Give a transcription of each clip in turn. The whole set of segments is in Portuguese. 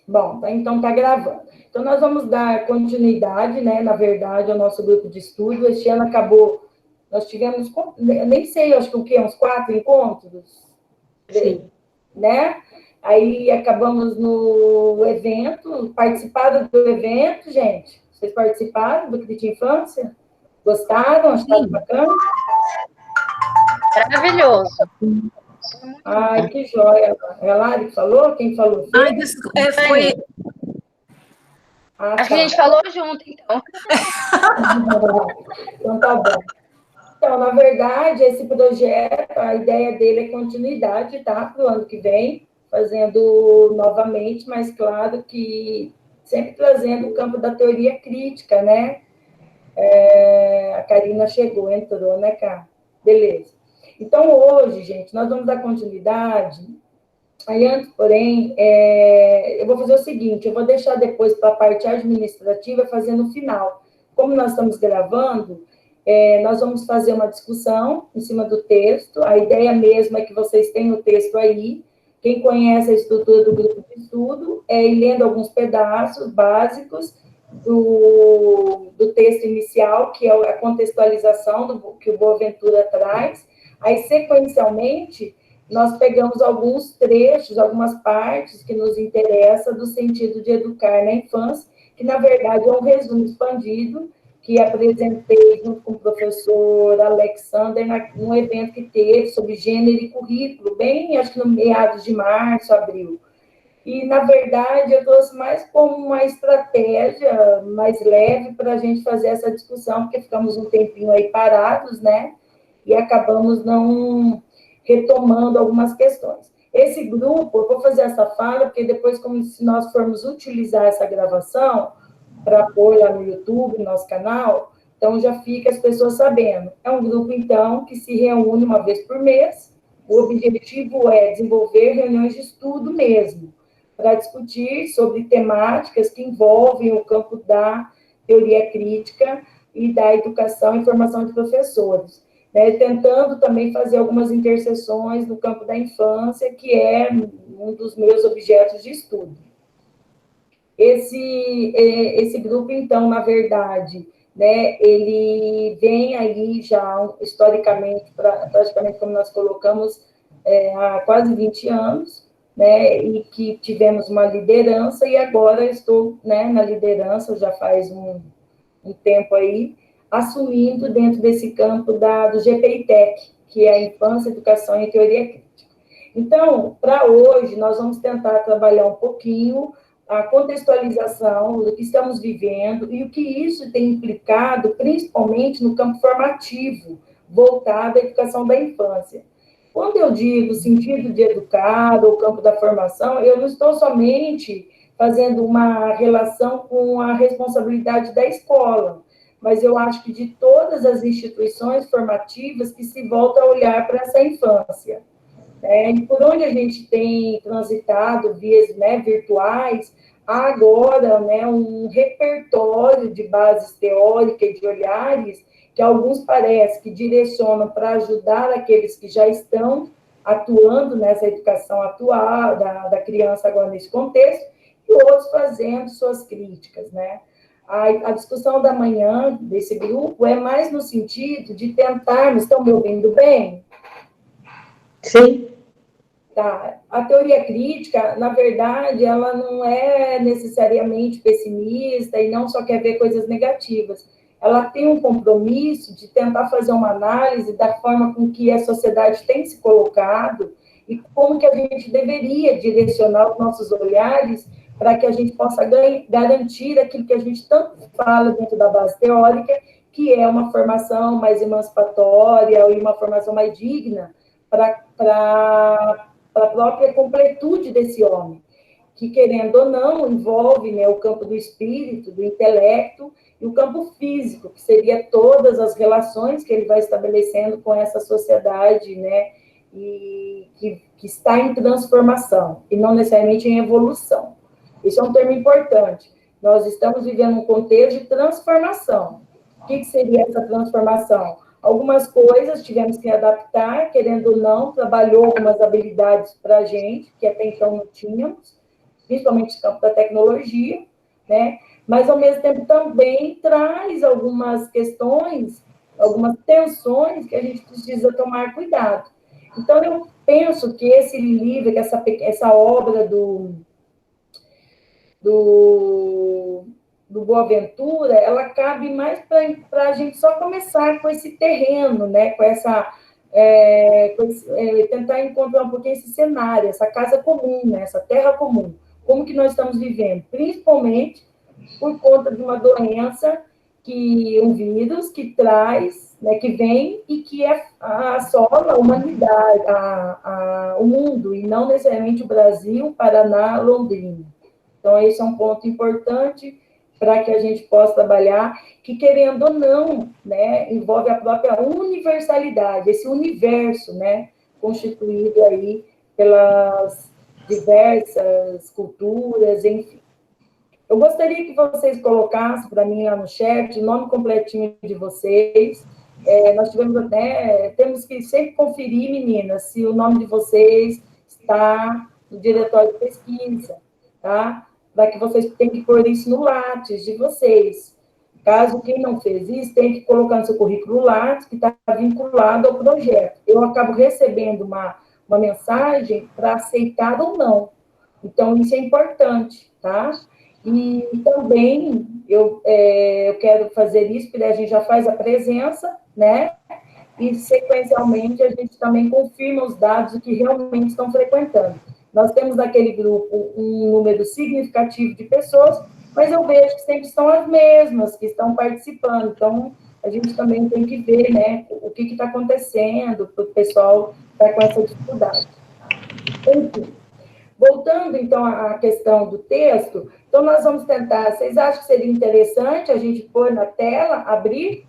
Bom, então está gravando. Então, nós vamos dar continuidade, né, na verdade, ao nosso grupo de estudo. Este ano acabou, nós tivemos, nem sei, acho que o quê? Uns 4 encontros? Sim. Né? Aí acabamos no evento, participaram do evento, gente? Vocês participaram do Crit Infância? Gostaram? Acharam bacana? Maravilhoso. Ai, que joia. É a Lari que falou? Quem falou? Ai, foi... Acho que a gente falou junto, então. Então, tá bom. Então, na verdade, esse projeto, a ideia dele é continuidade, tá? Para o ano que vem, fazendo novamente, mas claro que sempre trazendo o campo da teoria crítica, né? A Karina chegou, entrou, né, Cá? Beleza. Então, hoje, gente, nós vamos dar continuidade. Aí, antes, porém, eu vou fazer o seguinte, eu vou deixar depois para a parte administrativa fazer no final. Como nós estamos gravando, nós vamos fazer uma discussão em cima do texto. A ideia mesmo é que vocês tenham o texto aí. Quem conhece a estrutura do grupo de estudo é ir lendo alguns pedaços básicos do texto inicial, que é a contextualização que o Boaventura traz. Aí, sequencialmente, nós pegamos alguns trechos, algumas partes que nos interessam do sentido de educar na infância, que, na verdade, é um resumo expandido que apresentei junto com o professor Alexander num evento que teve sobre gênero e currículo, bem, acho que no meados de março, abril. E, na verdade, eu trouxe mais como uma estratégia mais leve para a gente fazer essa discussão, porque ficamos um tempinho aí parados, né? E acabamos não retomando algumas questões. Esse grupo, eu vou fazer essa fala, porque depois, como se nós formos utilizar essa gravação para pôr lá no YouTube, no nosso canal, então já fica as pessoas sabendo. É um grupo, então, que se reúne uma vez por mês. O objetivo é desenvolver reuniões de estudo mesmo, para discutir sobre temáticas que envolvem o campo da teoria crítica e da educação e formação de professores, né, tentando também fazer algumas interseções no campo da infância, que é um dos meus objetos de estudo. Esse grupo, então, na verdade, né, ele vem aí já, historicamente, praticamente como nós colocamos, há quase 20 anos, né, e que tivemos uma liderança, e agora estou, né, na liderança, já faz um tempo aí, assumindo dentro desse campo do GPITEC, que é a Infância, Educação e Teoria Crítica. Então, para hoje, nós vamos tentar trabalhar um pouquinho a contextualização do que estamos vivendo e o que isso tem implicado, principalmente no campo formativo, voltado à educação da infância. Quando eu digo sentido de educar ou campo da formação, eu não estou somente fazendo uma relação com a responsabilidade da escola, mas eu acho que de todas as instituições formativas que se voltam a olhar para essa infância. E por onde a gente tem transitado vias, né, virtuais, há agora, né, um repertório de bases teóricas e de olhares que alguns parece que direcionam para ajudar aqueles que já estão atuando nessa educação atual da criança agora nesse contexto, e outros fazendo suas críticas, né? A discussão da manhã desse grupo é mais no sentido de tentarmos, estão me ouvindo bem? Sim. Tá. A teoria crítica, na verdade, ela não é necessariamente pessimista e não só quer ver coisas negativas. Ela tem um compromisso de tentar fazer uma análise da forma com que a sociedade tem se colocado e como que a gente deveria direcionar os nossos olhares para que a gente possa garantir aquilo que a gente tanto fala dentro da base teórica, que é uma formação mais emancipatória e uma formação mais digna para a própria completude desse homem, que, querendo ou não, envolve, né, o campo do espírito, do intelecto, e o campo físico, que seria todas as relações que ele vai estabelecendo com essa sociedade, né, e que está em transformação, e não necessariamente em evolução. Isso é um termo importante. Nós estamos vivendo um contexto de transformação. O que seria essa transformação? Algumas coisas tivemos que adaptar, querendo ou não, trabalhou algumas habilidades para a gente, que até então não tínhamos, principalmente no campo da tecnologia, né? Mas, ao mesmo tempo, também traz algumas questões, algumas tensões que a gente precisa tomar cuidado. Então, eu penso que esse livro, que essa obra do Boaventura, ela cabe mais para a gente só começar com esse terreno, né? Tentar encontrar um pouquinho esse cenário, essa casa comum, né? Essa terra comum. Como que nós estamos vivendo? Principalmente por conta de uma doença, um vírus que traz, né, que vem e que assola a humanidade, o mundo, e não necessariamente o Brasil, Paraná, Londrina. Então, esse é um ponto importante para que a gente possa trabalhar, que, querendo ou não, né, envolve a própria universalidade, esse universo, né, constituído aí pelas diversas culturas, enfim. Eu gostaria que vocês colocassem para mim lá no chat o nome completinho de vocês. Nós temos que sempre conferir, meninas, se o nome de vocês está no diretório de pesquisa, tá? Para que vocês tenham que pôr isso no Lattes de vocês. Caso quem não fez isso, tem que colocar no seu currículo Lattes, que está vinculado ao projeto. Eu acabo recebendo uma mensagem para aceitar ou não. Então, isso é importante, tá? E também eu quero fazer isso, porque a gente já faz a presença, né? E, sequencialmente, a gente também confirma os dados que realmente estão frequentando. Nós temos naquele grupo um número significativo de pessoas, mas eu vejo que sempre são as mesmas que estão participando. Então, a gente também tem que ver, né, o que está acontecendo para o pessoal estar com essa dificuldade. Enfim. Voltando, então, à questão do texto, então, nós vamos tentar. Vocês acham que seria interessante a gente pôr na tela, abrir,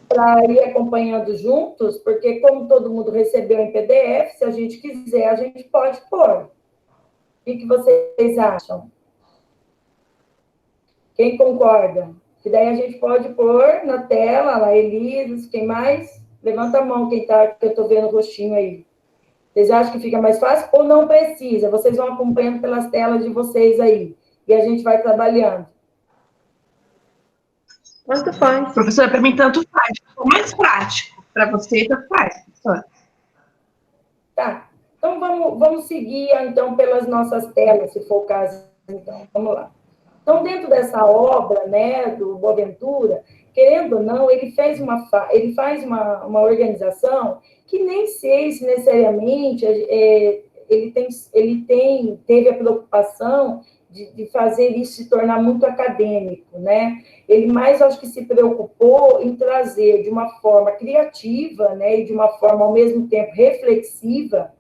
para ir acompanhando juntos? Porque, como todo mundo recebeu em PDF, se a gente quiser, a gente pode pôr. O que vocês acham? Quem concorda? Que daí a gente pode pôr na tela, lá, Elisa, quem mais? Levanta a mão, quem está, que eu estou vendo o rostinho aí. Vocês acham que fica mais fácil ou não precisa? Vocês vão acompanhando pelas telas de vocês aí. E a gente vai trabalhando. Tanto faz. Professora, para mim, tanto faz. O mais prático. Para você, tanto faz, professora. Tá. Então, vamos seguir, então, pelas nossas telas, se for o caso. Então, vamos lá. Então, dentro dessa obra, né, do Boaventura, querendo ou não, ele faz uma organização que nem sei se necessariamente teve a preocupação de fazer isso se tornar muito acadêmico, né? Ele mais, acho que, se preocupou em trazer de uma forma criativa, né, e de uma forma, ao mesmo tempo, reflexiva,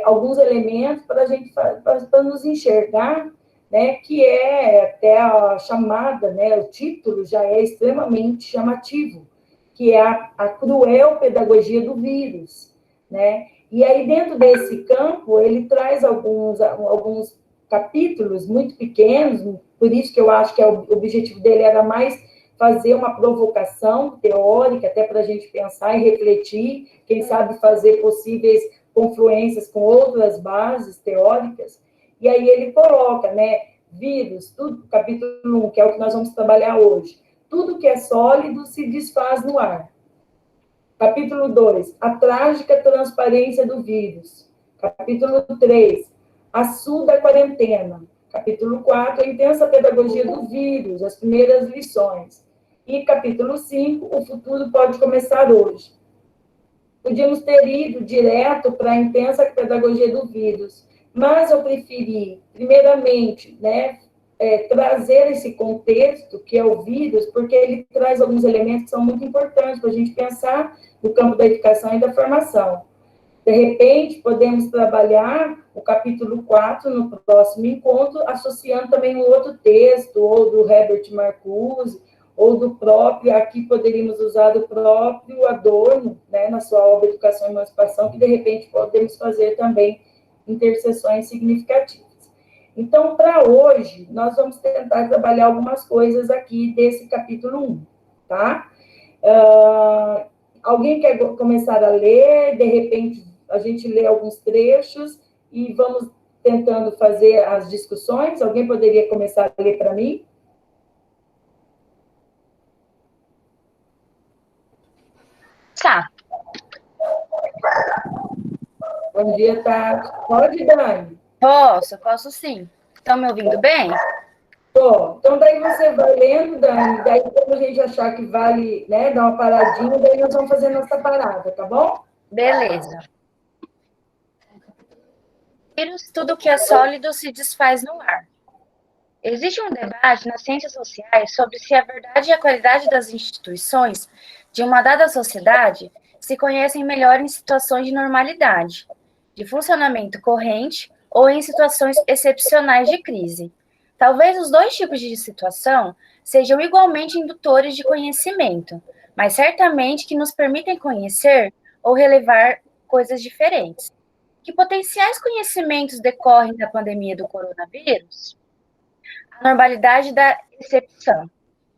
alguns elementos para nos enxergar, né, que é até a chamada, né, o título já é extremamente chamativo, que é a cruel pedagogia do vírus, né? E aí, dentro desse campo, ele traz alguns capítulos muito pequenos, por isso que eu acho que o objetivo dele era mais fazer uma provocação teórica, até para a gente pensar e refletir, quem sabe fazer possíveis confluências com outras bases teóricas. E aí ele coloca, né, vírus, tudo, capítulo 1, que é o que nós vamos trabalhar hoje. Tudo que é sólido se desfaz no ar. Capítulo 2, a trágica transparência do vírus. Capítulo 3, a SU da quarentena. Capítulo 4, a intensa pedagogia do vírus, as primeiras lições. E capítulo 5, o futuro pode começar hoje. Podíamos ter ido direto para a intensa pedagogia do vírus, mas eu preferi, primeiramente, né, trazer esse contexto, que é o vírus, porque ele traz alguns elementos que são muito importantes para a gente pensar no campo da educação e da formação. De repente, podemos trabalhar o capítulo 4 no próximo encontro, associando também um outro texto, ou do Herbert Marcuse, ou do próprio, aqui poderíamos usar o próprio Adorno, né, na sua obra Educação e Emancipação, que de repente podemos fazer também interseções significativas. Então, para hoje, nós vamos tentar trabalhar algumas coisas aqui desse capítulo 1, tá? Alguém quer começar a ler? De repente, a gente lê alguns trechos e vamos tentando fazer as discussões. Alguém poderia começar a ler para mim? Tá. Bom dia, Tati. Pode, Dani? Posso sim. Estão me ouvindo bem? Tô. Então, daí você vai lendo, Dani, daí quando a gente achar que vale, né, dar uma paradinha, daí nós vamos fazer nossa parada, tá bom? Beleza. Tudo que é sólido se desfaz no ar. Existe um debate nas ciências sociais sobre se a verdade e a qualidade das instituições de uma dada sociedade se conhecem melhor em situações de normalidade, de funcionamento corrente ou em situações excepcionais de crise. Talvez os dois tipos de situação sejam igualmente indutores de conhecimento, mas certamente que nos permitem conhecer ou relevar coisas diferentes. Que potenciais conhecimentos decorrem da pandemia do coronavírus? A normalidade da exceção.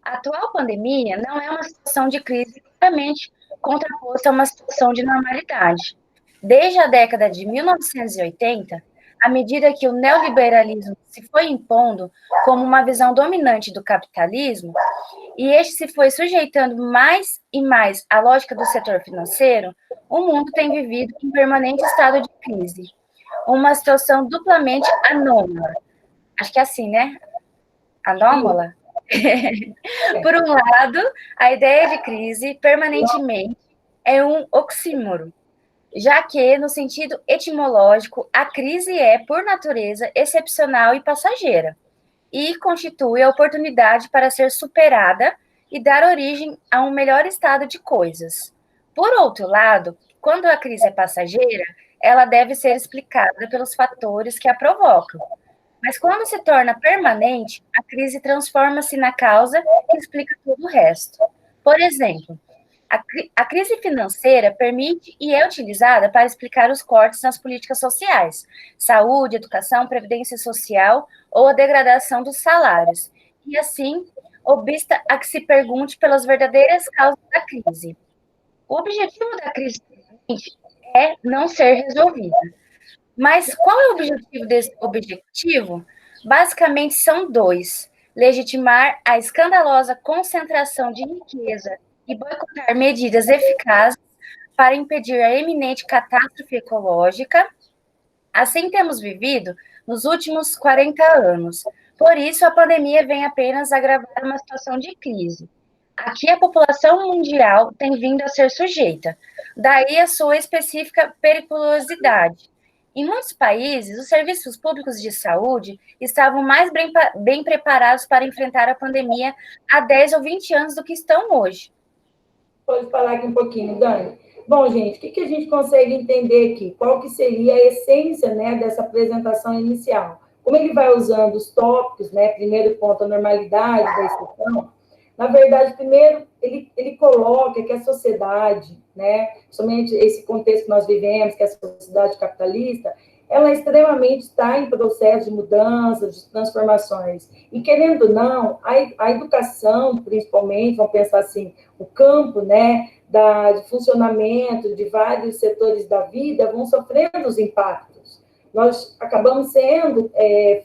A atual pandemia não é uma situação de crise claramente contraposta a uma situação de normalidade. Desde a década de 1980, à medida que o neoliberalismo se foi impondo como uma visão dominante do capitalismo, e este se foi sujeitando mais e mais à lógica do setor financeiro, o mundo tem vivido em permanente estado de crise. Uma situação duplamente anômala. Acho que é assim, né? Anômala? Por um lado, a ideia de crise permanentemente é um oxímoro, já que, no sentido etimológico, a crise é, por natureza, excepcional e passageira, e constitui a oportunidade para ser superada e dar origem a um melhor estado de coisas. Por outro lado, quando a crise é passageira, ela deve ser explicada pelos fatores que a provocam. Mas quando se torna permanente, a crise transforma-se na causa que explica todo o resto. Por exemplo, a crise financeira permite e é utilizada para explicar os cortes nas políticas sociais, saúde, educação, previdência social ou a degradação dos salários, e assim obsta a que se pergunte pelas verdadeiras causas da crise. O objetivo da crise é não ser resolvida. Mas qual é o objetivo desse objetivo? Basicamente são dois: legitimar a escandalosa concentração de riqueza e boicotar medidas eficazes para impedir a eminente catástrofe ecológica. Assim temos vivido nos últimos 40 anos. Por isso, a pandemia vem apenas agravar uma situação de crise. Aqui a população mundial tem vindo a ser sujeita, daí a sua específica periculosidade. Em muitos países, os serviços públicos de saúde estavam mais bem preparados para enfrentar a pandemia há 10 ou 20 anos do que estão hoje. Pode falar aqui um pouquinho, Dani. Bom, gente, o que a gente consegue entender aqui? Qual que seria a essência, né, dessa apresentação inicial? Como ele vai usando os tópicos, né? Primeiro ponto, a normalidade da exceção. Na verdade, primeiro, ele coloca que a sociedade, né, somente esse contexto que nós vivemos, que é a sociedade capitalista, ela extremamente está em processo de mudanças, de transformações. E, querendo ou não, a educação, principalmente, vamos pensar assim, o campo, né, de funcionamento de vários setores da vida vão sofrendo os impactos. Nós acabamos sendo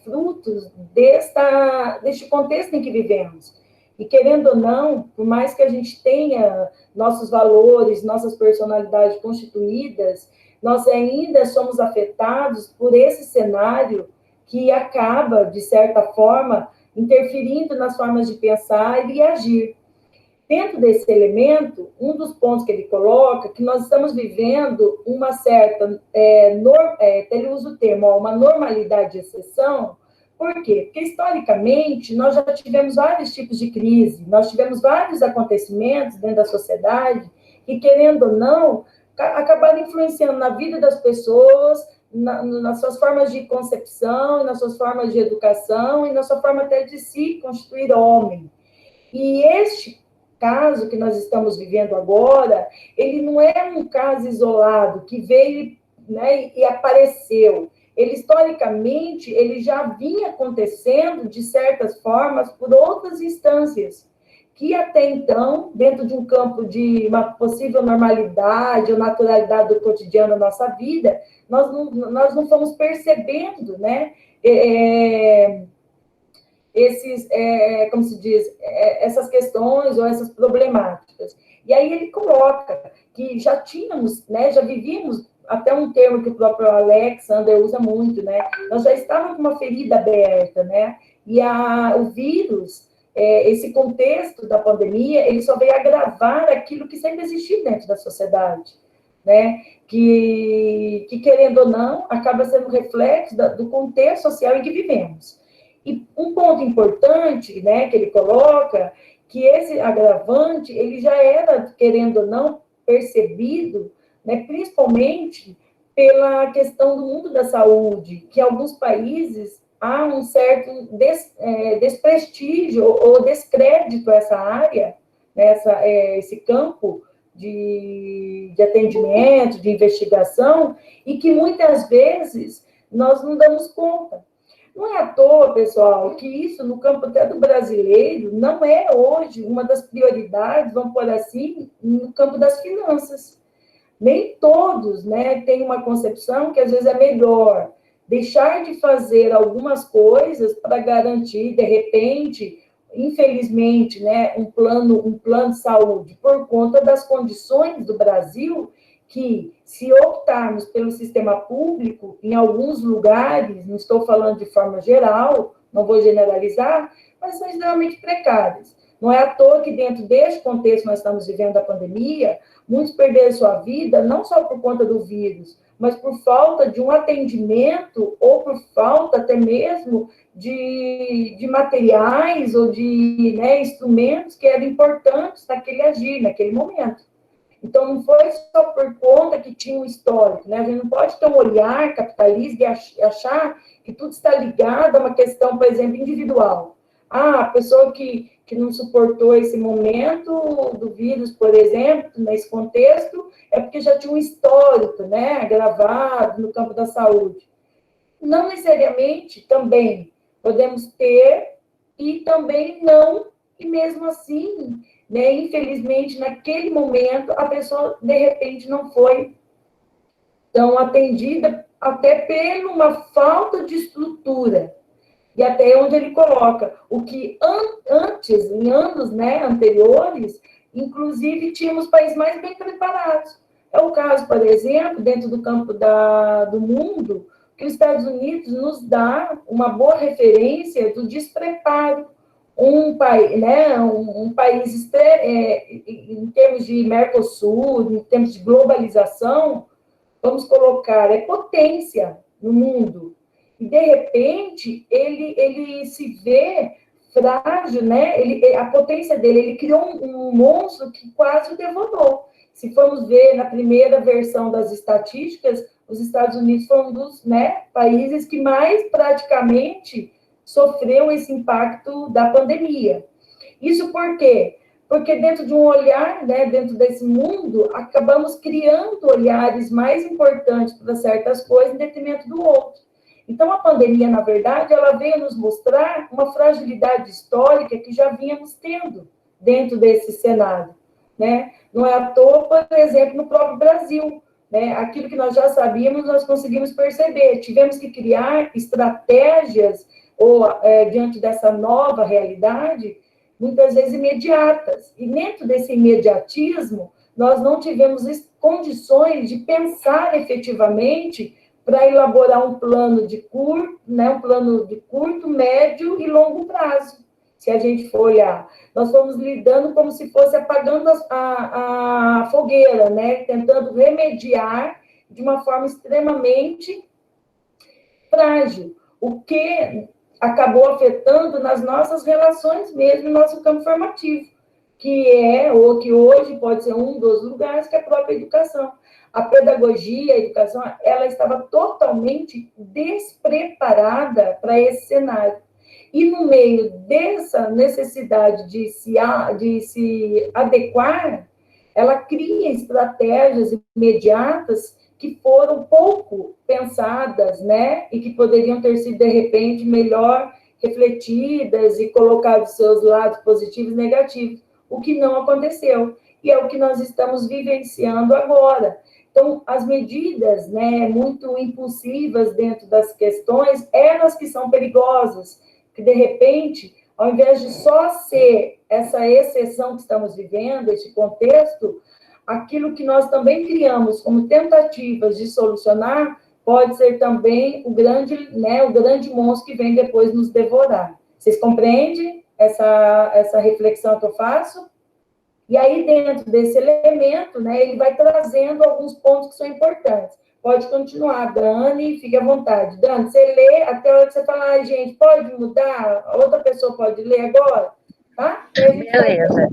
frutos deste contexto em que vivemos. E, querendo ou não, por mais que a gente tenha nossos valores, nossas personalidades constituídas, nós ainda somos afetados por esse cenário que acaba, de certa forma, interferindo nas formas de pensar e agir. Dentro desse elemento, um dos pontos que ele coloca, que nós estamos vivendo uma certa, ele usa o termo, uma normalidade de exceção. Por quê? Porque, historicamente, nós já tivemos vários tipos de crise, nós tivemos vários acontecimentos dentro da sociedade que, querendo ou não, acabaram influenciando na vida das pessoas, nas suas formas de concepção, nas suas formas de educação e na sua forma até de se constituir homem. E este caso que nós estamos vivendo agora, ele não é um caso isolado, que veio, né, e apareceu. Ele, historicamente, ele já vinha acontecendo, de certas formas, por outras instâncias, que até então, dentro de um campo de uma possível normalidade ou naturalidade do cotidiano da nossa vida, nós não fomos percebendo, né, como se diz, essas questões ou essas problemáticas. E aí ele coloca que já tínhamos, né, já vivíamos, até um termo que o próprio Alexander usa muito, né, nós já estávamos com uma ferida aberta, né, e o vírus, esse contexto da pandemia, ele só veio agravar aquilo que sempre existiu dentro da sociedade, né, que querendo ou não, acaba sendo reflexo do contexto social em que vivemos. E um ponto importante, né, que ele coloca, que esse agravante, ele já era, querendo ou não, percebido, né, principalmente pela questão do mundo da saúde, que em alguns países há um certo desprestígio ou descrédito a essa área, né, esse campo de atendimento, de investigação, e que muitas vezes nós não damos conta. Não é à toa, pessoal, que isso, no campo até do brasileiro, não é hoje uma das prioridades, vamos por assim, no campo das finanças. Nem todos, né, têm uma concepção que às vezes é melhor deixar de fazer algumas coisas para garantir, de repente, infelizmente, né, um plano de saúde, por conta das condições do Brasil, que, se optarmos pelo sistema público, em alguns lugares, não estou falando de forma geral, não vou generalizar, mas são extremamente precárias. Não é à toa que, dentro deste contexto que nós estamos vivendo a pandemia, muitos perderam sua vida, não só por conta do vírus, mas por falta de um atendimento, ou por falta até mesmo de materiais ou de, né, instrumentos que eram importantes naquele agir, naquele momento. Então, não foi só por conta que tinha um histórico, né? A gente não pode ter um olhar capitalista e achar que tudo está ligado a uma questão, por exemplo, individual. A pessoa que não suportou esse momento do vírus, por exemplo, nesse contexto, é porque já tinha um histórico, né, agravado no campo da saúde. Não necessariamente também podemos ter e também não, e mesmo assim, né, infelizmente, naquele momento, a pessoa, de repente, não foi tão atendida, até por uma falta de estrutura. E até onde ele coloca o que antes, em anos, né, anteriores, inclusive, tínhamos países mais bem preparados. É o caso, por exemplo, dentro do campo do mundo, que os Estados Unidos nos dá uma boa referência do despreparo. Um país em termos de Mercosul, em termos de globalização, vamos colocar, é potência no mundo. E, de repente, ele se vê frágil, né? A potência dele, ele criou um monstro que quase o devorou. Se formos ver na primeira versão das estatísticas, os Estados Unidos foi um dos, né, países que mais praticamente sofreu esse impacto da pandemia. Isso por quê? Porque dentro de um olhar, né, dentro desse mundo, acabamos criando olhares mais importantes para certas coisas em detrimento do outro. Então, a pandemia, na verdade, ela veio nos mostrar uma fragilidade histórica que já vínhamos tendo dentro desse cenário, né? Não é à toa, por exemplo, no próprio Brasil, né? Aquilo que nós já sabíamos, nós conseguimos perceber. Tivemos que criar estratégias diante dessa nova realidade, muitas vezes imediatas. E dentro desse imediatismo, nós não tivemos condições de pensar efetivamente para elaborar um plano de curto, né, um plano de curto, médio e longo prazo. Se a gente for olhar, nós fomos lidando como se fosse apagando a fogueira, né, tentando remediar de uma forma extremamente frágil, o que acabou afetando nas nossas relações mesmo, no nosso campo formativo, que hoje pode ser um dos lugares, que é a própria educação. A pedagogia, a educação, ela estava totalmente despreparada para esse cenário. E no meio dessa necessidade de se adequar, ela cria estratégias imediatas que foram pouco pensadas, né? E que poderiam ter sido, de repente, melhor refletidas e colocar os seus lados positivos e negativos, o que não aconteceu. E é o que nós estamos vivenciando agora. Então, as medidas, né, muito impulsivas dentro das questões, elas que são perigosas, que, de repente, ao invés de só ser essa exceção que estamos vivendo, esse contexto, aquilo que nós também criamos como tentativas de solucionar, pode ser também o grande monstro que vem depois nos devorar. Vocês compreendem essa reflexão que eu faço? E aí, dentro desse elemento, né, ele vai trazendo alguns pontos que são importantes. Pode continuar, Dani, fique à vontade. Dani, você lê até a hora que você falar, gente, pode mudar? A outra pessoa pode ler agora? Tá? Beleza.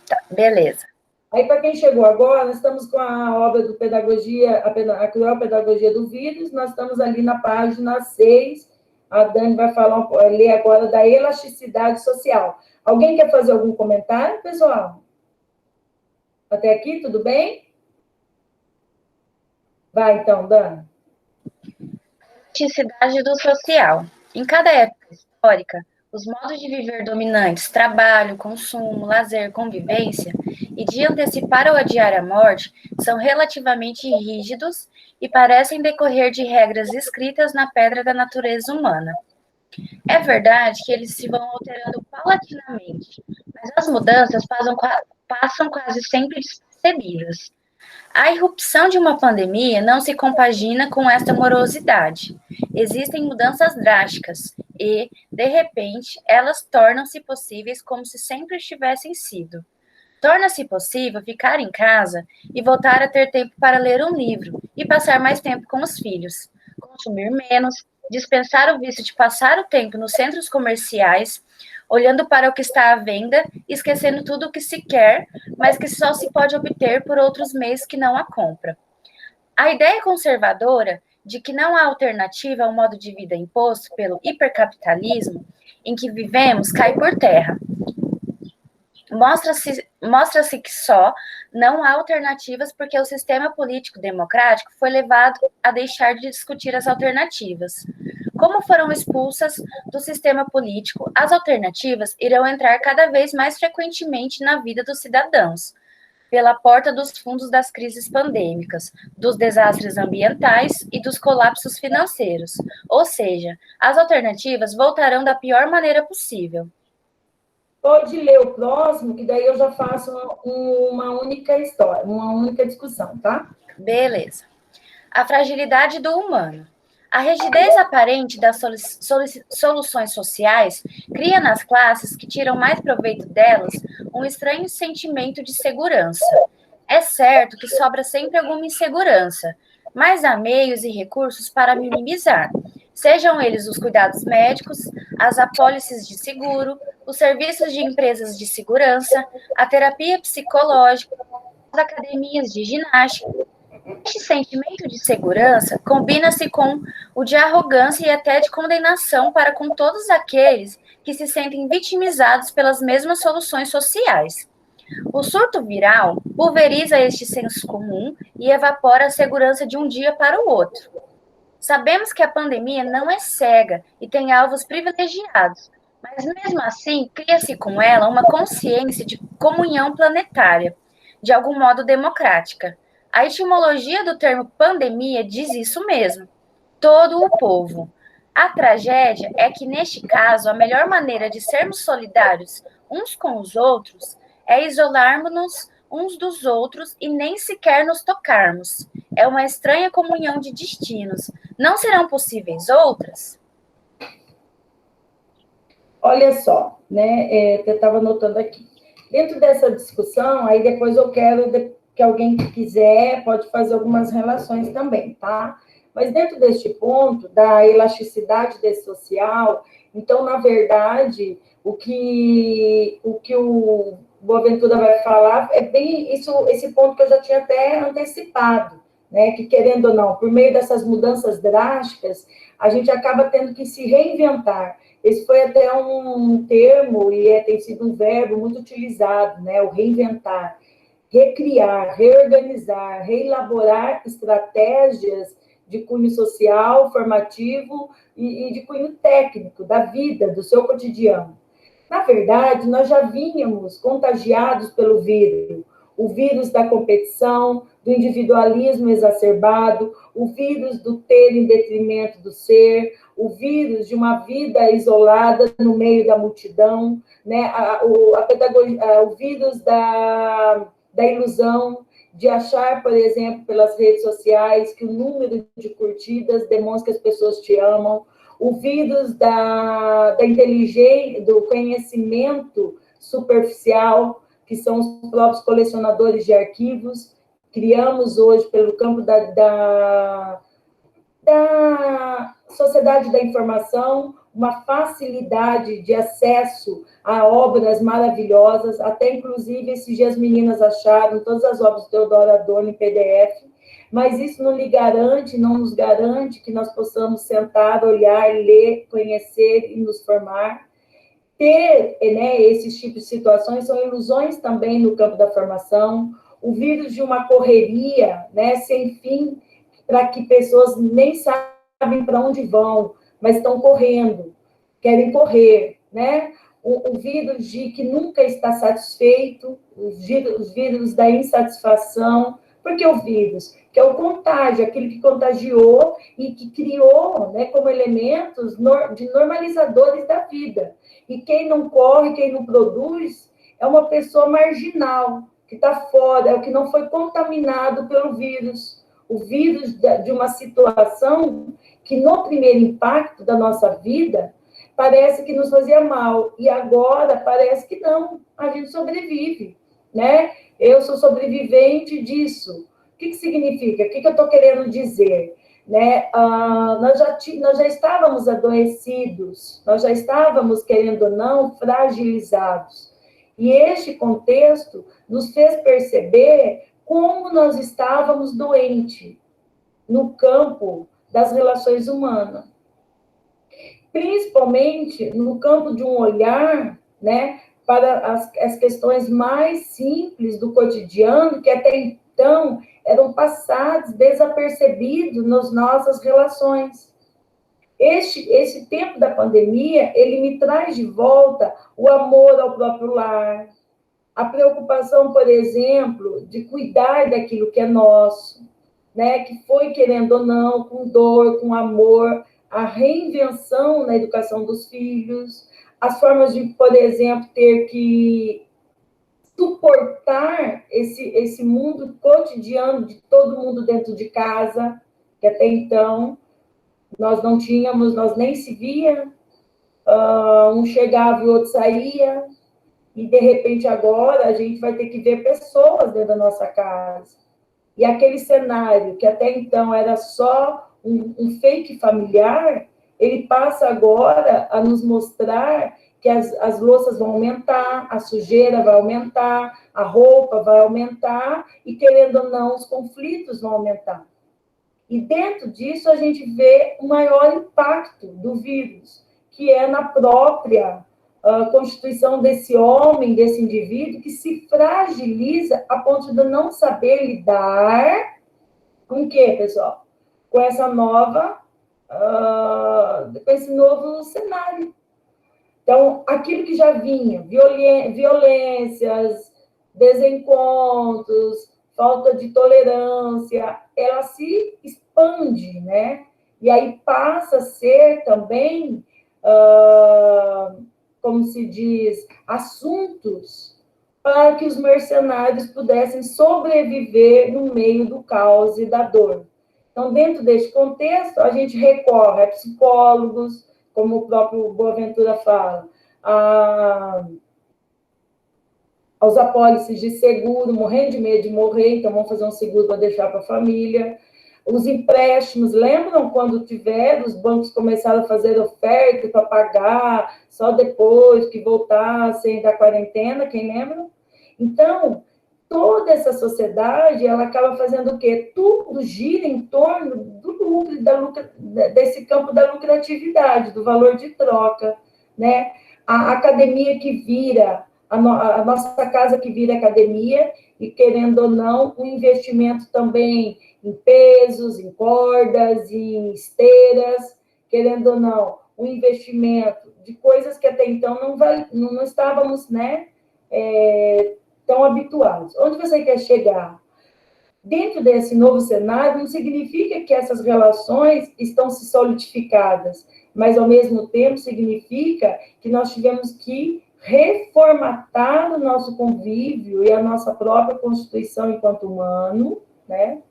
Tá, beleza. Aí, para quem chegou agora, nós estamos com a obra do Pedagogia, a Cruel Pedagogia do Vírus, nós estamos ali na página 6, a Dani vai ler agora da elasticidade social. Alguém quer fazer algum comentário, pessoal? Até aqui, tudo bem? Vai, então, Dani. Elasticidade do social. Em cada época histórica, os modos de viver dominantes, trabalho, consumo, lazer, convivência, e de antecipar ou adiar a morte, são relativamente rígidos e parecem decorrer de regras escritas na pedra da natureza humana. É verdade que eles se vão alterando paulatinamente, mas as mudanças passam quase sempre despercebidas. A irrupção de uma pandemia não se compagina com esta morosidade. Existem mudanças drásticas e, de repente, elas tornam-se possíveis como se sempre tivessem sido. Torna-se possível ficar em casa e voltar a ter tempo para ler um livro e passar mais tempo com os filhos, consumir menos, dispensar o vício de passar o tempo nos centros comerciais, olhando para o que está à venda, esquecendo tudo o que se quer, mas que só se pode obter por outros meios que não a compra. A ideia conservadora de que não há alternativa ao modo de vida imposto pelo hipercapitalismo em que vivemos cai por terra. Mostra-se que só não há alternativas porque o sistema político democrático foi levado a deixar de discutir as alternativas. Como foram expulsas do sistema político, as alternativas irão entrar cada vez mais frequentemente na vida dos cidadãos, pela porta dos fundos das crises pandêmicas, dos desastres ambientais e dos colapsos financeiros. Ou seja, as alternativas voltarão da pior maneira possível. Pode ler o próximo, que daí eu já faço uma única história, uma única discussão, tá? Beleza. A fragilidade do humano. A rigidez aparente das soluções sociais cria nas classes que tiram mais proveito delas um estranho sentimento de segurança. É certo que sobra sempre alguma insegurança, mas há meios e recursos para minimizar, sejam eles os cuidados médicos, as apólices de seguro, os serviços de empresas de segurança, a terapia psicológica, as academias de ginástica. Este sentimento de segurança combina-se com o de arrogância e até de condenação para com todos aqueles que se sentem vitimizados pelas mesmas soluções sociais. O surto viral pulveriza este senso comum e evapora a segurança de um dia para o outro. Sabemos que a pandemia não é cega e tem alvos privilegiados, mas mesmo assim cria-se com ela uma consciência de comunhão planetária, de algum modo democrática. A etimologia do termo pandemia diz isso mesmo, todo o povo. A tragédia é que, neste caso, a melhor maneira de sermos solidários uns com os outros é isolarmos-nos uns dos outros e nem sequer nos tocarmos. É uma estranha comunhão de destinos. Não serão possíveis outras? Olha só, né? Eu estava anotando aqui. Dentro dessa discussão, aí depois eu quero que alguém que quiser pode fazer algumas relações também, tá? Mas dentro deste ponto da elasticidade desse social, então, na verdade, o que o Boaventura vai falar é bem isso, esse ponto que eu já tinha até antecipado, né? Que, querendo ou não, por meio dessas mudanças drásticas, a gente acaba tendo que se reinventar. Esse foi até um termo, e tem sido um verbo muito utilizado, né? O reinventar, recriar, reorganizar, reelaborar estratégias de cunho social, formativo e de cunho técnico, da vida, do seu cotidiano. Na verdade, nós já vínhamos contagiados pelo vírus, o vírus da competição, do individualismo exacerbado, o vírus do ter em detrimento do ser, o vírus de uma vida isolada no meio da multidão, né? O vírus da ilusão, de achar, por exemplo, pelas redes sociais, que o número de curtidas demonstra que as pessoas te amam, o vírus da inteligência, do conhecimento superficial, que são os próprios colecionadores de arquivos. Criamos hoje, pelo campo da sociedade da informação, uma facilidade de acesso a obras maravilhosas, até inclusive esses dias as meninas acharam todas as obras do Teodoro Adorno em PDF, mas isso não nos garante que nós possamos sentar, olhar, ler, conhecer e nos formar. Ter, né, esses tipos de situações são ilusões também no campo da formação, o vírus de uma correria, né, sem fim, para que pessoas nem sabem para onde vão, mas estão correndo, querem correr, né? O vírus de que nunca está satisfeito, os vírus da insatisfação. Por que o vírus? Que é o contágio, aquele que contagiou e que criou, né, como elementos de normalizadores da vida. E quem não corre, quem não produz, é uma pessoa marginal, que está fora, é o que não foi contaminado pelo vírus. O vírus de uma situação que, no primeiro impacto da nossa vida, parece que nos fazia mal, e agora parece que não, a gente sobrevive, né? Eu sou sobrevivente disso. O que significa? O que eu estou querendo dizer? Né? Nós já estávamos adoecidos, nós já estávamos, querendo ou não, fragilizados. E este contexto nos fez perceber como nós estávamos doentes no campo das relações humanas. Principalmente no campo de um olhar, né, para as questões mais simples do cotidiano, que até então eram passados desapercebidos nas nossas relações. Esse tempo da pandemia, ele me traz de volta o amor ao próprio lar, a preocupação, por exemplo, de cuidar daquilo que é nosso, né, que foi, querendo ou não, com dor, com amor, a reinvenção na educação dos filhos, as formas de, por exemplo, ter que suportar esse mundo cotidiano de todo mundo dentro de casa, que até então nós não tínhamos, nós nem se via, um chegava e o outro saía, e de repente agora a gente vai ter que ver pessoas dentro da nossa casa. E aquele cenário que até então era só um fake familiar, ele passa agora a nos mostrar que as louças vão aumentar, a sujeira vai aumentar, a roupa vai aumentar, e, querendo ou não, os conflitos vão aumentar. E dentro disso a gente vê o maior impacto do vírus, que é na própria constituição desse homem, desse indivíduo, que se fragiliza a ponto de não saber lidar com o quê, pessoal? Com essa com esse novo cenário. Então, aquilo que já vinha, violências, desencontros, falta de tolerância, ela se expande, né? E aí passa a ser também, como se diz, assuntos para que os mercenários pudessem sobreviver no meio do caos e da dor. Então, dentro desse contexto, a gente recorre a psicólogos, como o próprio Boaventura fala, aos apólices de seguro, morrendo de medo de morrer, então vamos fazer um seguro para deixar para a família. Os empréstimos, lembram quando os bancos começaram a fazer oferta para pagar só depois que voltassem da quarentena, quem lembra? Então, toda essa sociedade, ela acaba fazendo o quê? Tudo gira em torno do lucro, desse campo da lucratividade, do valor de troca, né? A academia que vira, a nossa casa que vira academia, e, querendo ou não, um investimento também em pesos, em cordas, em esteiras, querendo ou não, um investimento de coisas que até então não estávamos, né, tão habituados. Onde você quer chegar? Dentro desse novo cenário, não significa que essas relações estão se solidificadas, mas, ao mesmo tempo, significa que nós tivemos que reformatar o nosso convívio e a nossa própria constituição enquanto humano, né?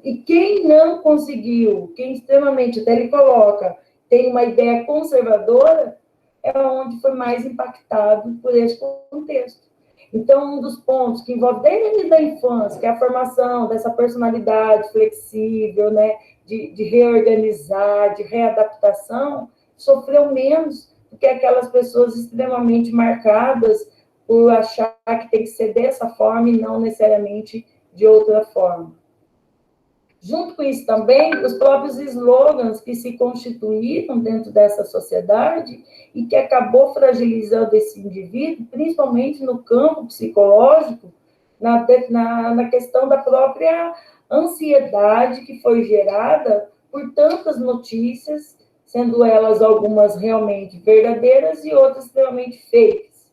E quem não conseguiu, quem extremamente, até ele coloca, tem uma ideia conservadora, é onde foi mais impactado por esse contexto. Então, um dos pontos que envolve desde a infância, que é a formação dessa personalidade flexível, né, de reorganizar, de readaptação, sofreu menos do que aquelas pessoas extremamente marcadas por achar que tem que ser dessa forma e não necessariamente de outra forma. Junto com isso também, os próprios slogans que se constituíram dentro dessa sociedade e que acabou fragilizando esse indivíduo, principalmente no campo psicológico, na questão da própria ansiedade que foi gerada por tantas notícias, sendo elas algumas realmente verdadeiras e outras extremamente fakes.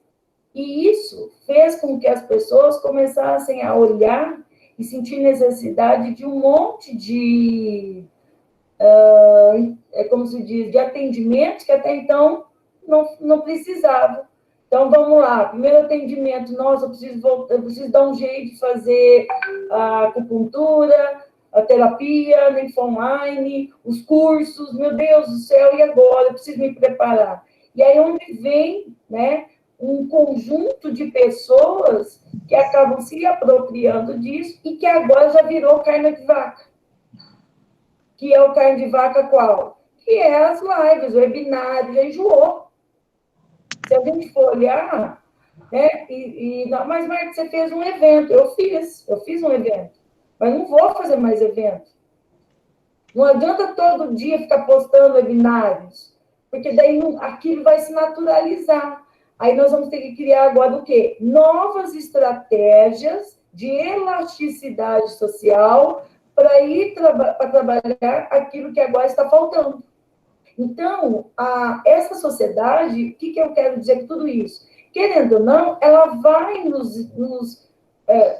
E isso fez com que as pessoas começassem a olhar e sentir necessidade de um monte de, como se diz, de atendimentos que até então não precisava. Então, vamos lá, primeiro atendimento, nossa, eu preciso dar um jeito de fazer a acupuntura, a terapia, online, os cursos, meu Deus do céu, e agora? Eu preciso me preparar. E aí, onde vem, né, um conjunto de pessoas que acabam se apropriando disso e que agora já virou carne de vaca. Que é o carne de vaca qual? Que é as lives, o webinário, já enjoou. Se a gente for olhar, né, mas, Marta, você fez um evento. Eu fiz um evento. Mas não vou fazer mais evento. Não adianta todo dia ficar postando webinários, porque daí aquilo vai se naturalizar. Aí nós vamos ter que criar agora o quê? Novas estratégias de elasticidade social para ir para trabalhar aquilo que agora está faltando. Então, essa sociedade, o que eu quero dizer com tudo isso? Querendo ou não, ela vai nos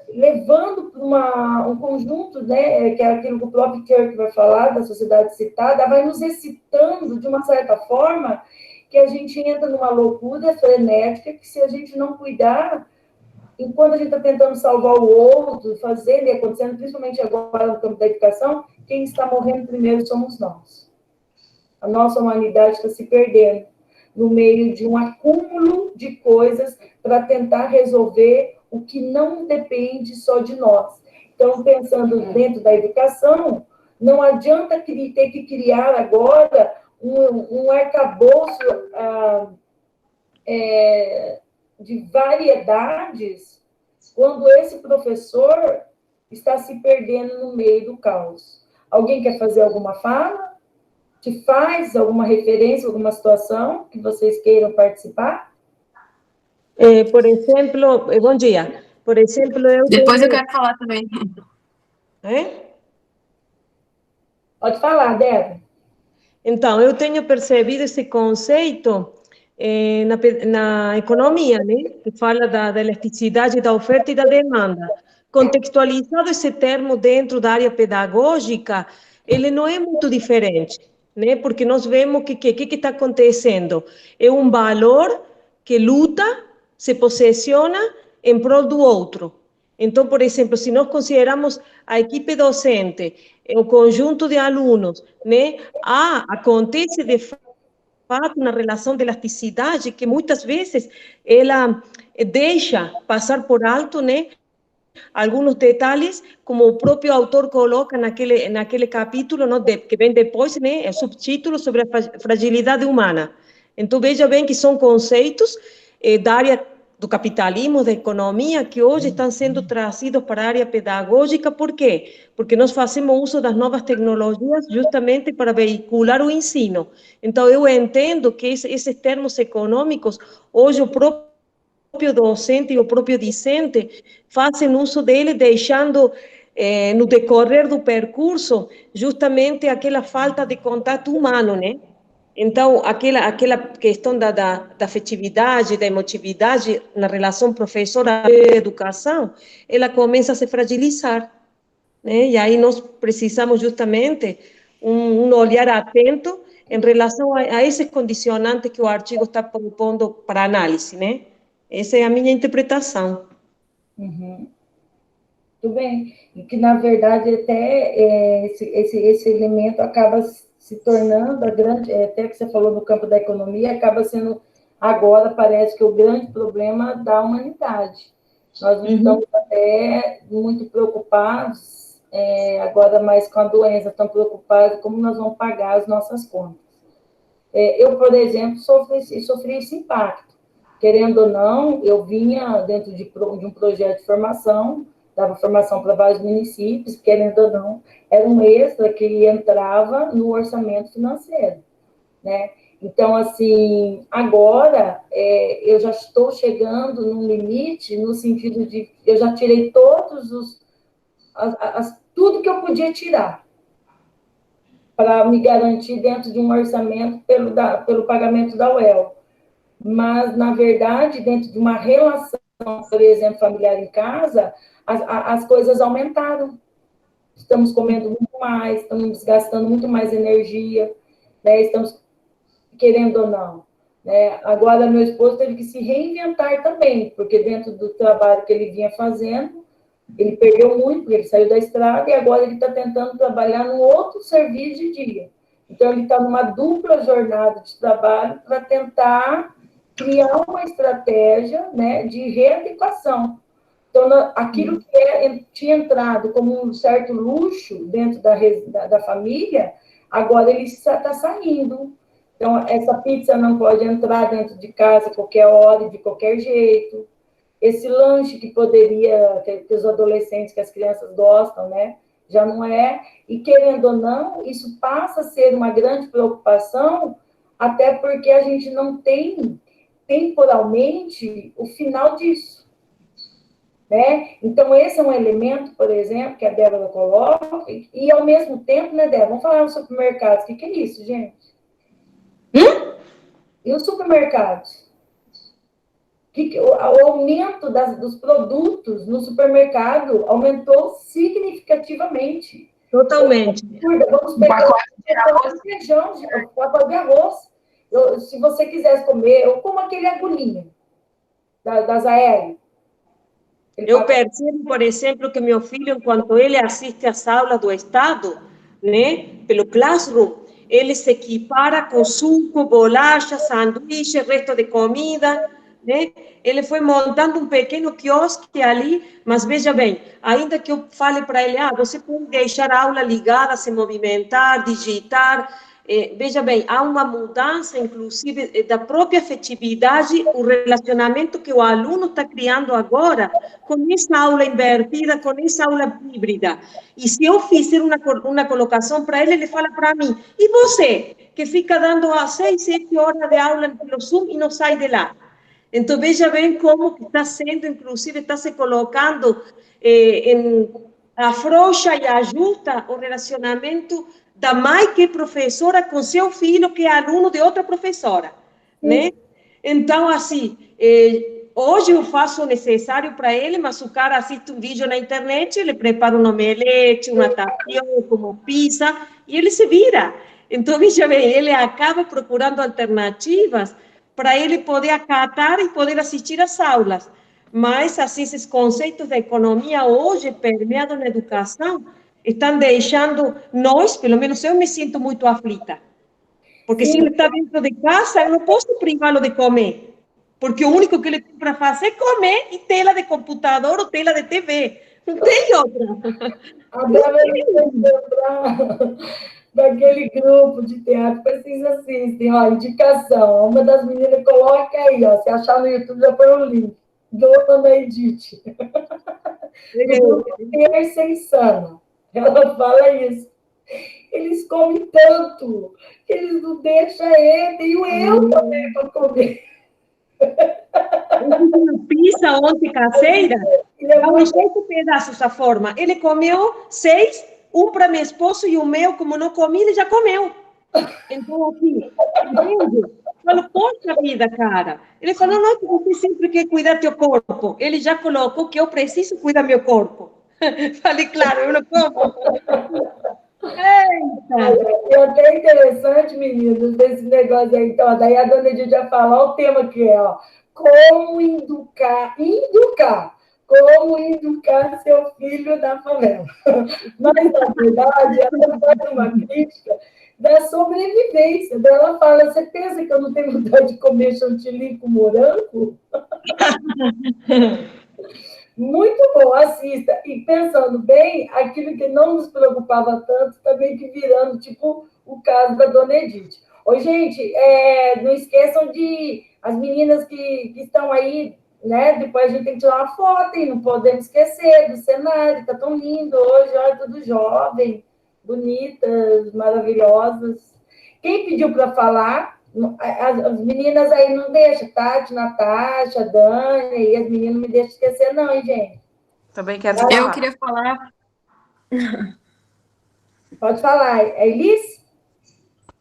levando para um conjunto, né, que é aquilo que o próprio Kirk vai falar, da sociedade citada, vai nos excitando de uma certa forma que a gente entra numa loucura frenética, que se a gente não cuidar, enquanto a gente está tentando salvar o outro, fazendo e acontecendo, principalmente agora no campo da educação, quem está morrendo primeiro somos nós. A nossa humanidade está se perdendo no meio de um acúmulo de coisas para tentar resolver o que não depende só de nós. Então, pensando dentro da educação, não adianta ter que criar agora um arcabouço de variedades quando esse professor está se perdendo no meio do caos. Alguém quer fazer alguma fala? Te faz alguma referência, alguma situação que vocês queiram participar? Por exemplo, bom dia. Por exemplo, Depois eu quero falar também. Pode falar, Débora. Então, eu tenho percebido esse conceito na economia, né? Que fala da elasticidade da oferta e da demanda. Contextualizado esse termo dentro da área pedagógica, ele não é muito diferente, né? Porque nós vemos que está acontecendo? É um valor que luta, se posiciona em prol do outro. Então, por exemplo, se nós consideramos a equipe docente, o conjunto de alunos, né? Acontece de fato uma relação de elasticidade que muitas vezes ela deixa passar por alto, né? Alguns detalhes, como o próprio autor coloca naquele capítulo, não, que vem depois, né? É o subtítulo sobre a fragilidade humana. Então, veja bem que são conceitos da área do capitalismo, da economia, que hoje estão sendo trazidos para a área pedagógica. Por quê? Porque nós fazemos uso das novas tecnologias justamente para vehicular o ensino. Então, eu entendo que esses termos econômicos, hoje o próprio próprio docente e o próprio discente fazem uso dele, deixando no decorrer do percurso justamente aquela falta de contato humano, né? Então, aquela questão da afetividade, da emotividade na relação professora-educação, ela começa a se fragilizar, né? E aí nós precisamos justamente um olhar atento em relação a esses condicionantes que o artigo está propondo para análise, né? Essa é a minha interpretação. Uhum. Tudo bem. E que, na verdade, até esse elemento acaba se tornando a grande, até que você falou no campo da economia, acaba sendo, agora parece que o grande problema da humanidade. Nós não estamos até muito preocupados, agora mais com a doença, estamos preocupados como nós vamos pagar as nossas contas. Eu, por exemplo, sofri esse impacto. Querendo ou não, eu vinha dentro de um projeto de formação, dava formação para vários municípios, querendo ou não, era um extra que entrava no orçamento financeiro, né? Então, assim, agora eu já estou chegando num limite, no sentido de eu já tirei todos tudo que eu podia tirar para me garantir dentro de um orçamento pelo pagamento da UEL. Mas, na verdade, dentro de uma relação, por exemplo, familiar em casa, as coisas aumentaram. Estamos comendo muito mais, estamos gastando muito mais energia, né? Estamos, querendo ou não. Né? Agora, meu esposo teve que se reinventar também, porque dentro do trabalho que ele vinha fazendo, ele perdeu muito, porque ele saiu da estrada e agora ele está tentando trabalhar num outro serviço de dia. Então, ele está numa dupla jornada de trabalho para tentar criar uma estratégia, né, de readequação. Então, aquilo que tinha entrado como um certo luxo dentro da família, agora ele está saindo. Então, essa pizza não pode entrar dentro de casa a qualquer hora e de qualquer jeito. Esse lanche que poderia, que os adolescentes, que as crianças gostam, né, já não é. E, querendo ou não, isso passa a ser uma grande preocupação, até porque a gente não tem temporalmente o final disso, né? Então, esse é um elemento, por exemplo, que a Débora coloca, e ao mesmo tempo, né, Débora, vamos falar nos supermercados, o que é isso, gente? E os supermercados? O aumento dos produtos no supermercado aumentou significativamente. Totalmente. Vamos pegar o feijão, o pacote de arroz. Se você quisesse comer, eu como aquele agulhinho das aéreas. Eu percebo, por exemplo, que meu filho, enquanto ele assiste às aulas do Estado, né, pelo Classroom, ele se equipara com suco, bolacha, sanduíche, resto de comida, né? Ele foi montando um pequeno quiosque ali, mas veja bem, ainda que eu fale para ele, você pode deixar a aula ligada, se movimentar, digitar, veja bem, há uma mudança, inclusive, da própria afetividade, o relacionamento que o aluno está criando agora com essa aula invertida, com essa aula híbrida. E se eu fizer uma colocação para ele, ele fala para mim, e você, que fica dando 6, 7 horas de aula pelo Zoom e não sai de lá? Então, veja bem como está sendo, inclusive, está se colocando afrouxa e ajusta o relacionamento da mãe que é professora com seu filho que é aluno de outra professora, né? Então, assim, hoje eu faço o necessário para ele, mas o cara assiste um vídeo na internet, ele prepara um omelete, uma tapioca, uma pizza, e ele se vira. Então, veja bem, ele acaba procurando alternativas para ele poder acatar e poder assistir às aulas. Mas, assim, esses conceitos da economia hoje, permeados na educação, estão deixando nós, pelo menos eu me sinto muito aflita. Porque se ele está dentro de casa, eu não posso privá-lo de comer. Porque o único que ele tem para fazer é comer e tela de computador ou tela de TV. Não tem outra. Agora eu vou lembrar daquele grupo de teatro que vocês assistem, ó, indicação. Uma das meninas coloca aí, ó, se achar no YouTube, já põe o link. Dona Edith. Terça Insana. Ela fala isso. Eles comem tanto que eles não deixam ele e o eu também para comer. Eu fiz uma pizza ontem caseira, há uns 8 pedaços a forma. Ele comeu 6, um para meu esposo e o meu, como não comi, ele já comeu. Então, assim, entende? Eu falo, poxa vida, cara. Ele falou, não, que você sempre quer cuidar teu corpo. Ele já colocou que eu preciso cuidar meu corpo. Falei, claro, eu não como. Eita. E até interessante, meninos, desse negócio aí. Então, daí a dona Edith já fala, olha o tema que é, ó. Como como educar seu filho na favela. Mas, na verdade, ela faz uma crítica da sobrevivência. Daí ela fala, você pensa que eu não tenho vontade de comer chantilly com morango? Muito bom, assista. E pensando bem, aquilo que não nos preocupava tanto, também que virando, tipo, o caso da Dona Edith. Ô, gente, não esqueçam de... As meninas que estão aí, né? Depois a gente tem que tirar uma foto, e não podemos esquecer do cenário, tá tão lindo hoje, olha, tudo jovem, bonitas, maravilhosas. Quem pediu para falar? As meninas aí não deixam, Tati, Natasha, Dani, e as meninas não me deixam esquecer, não, hein, gente? Também quero falar. Eu queria falar. Pode falar. É Elis?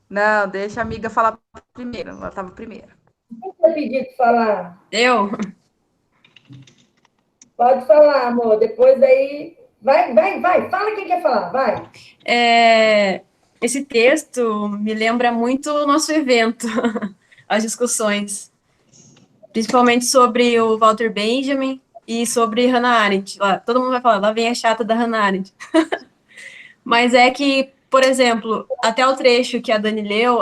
Não, deixa a amiga falar primeiro. Ela estava primeiro. Quem foi pedido para falar? Eu? Pode falar, amor. Depois aí... Vai. Fala quem quer falar, vai. Esse texto me lembra muito o nosso evento, as discussões, principalmente sobre o Walter Benjamin e sobre Hannah Arendt. Lá, todo mundo vai falar, lá vem a chata da Hannah Arendt. Mas é que, por exemplo, até o trecho que a Dani leu,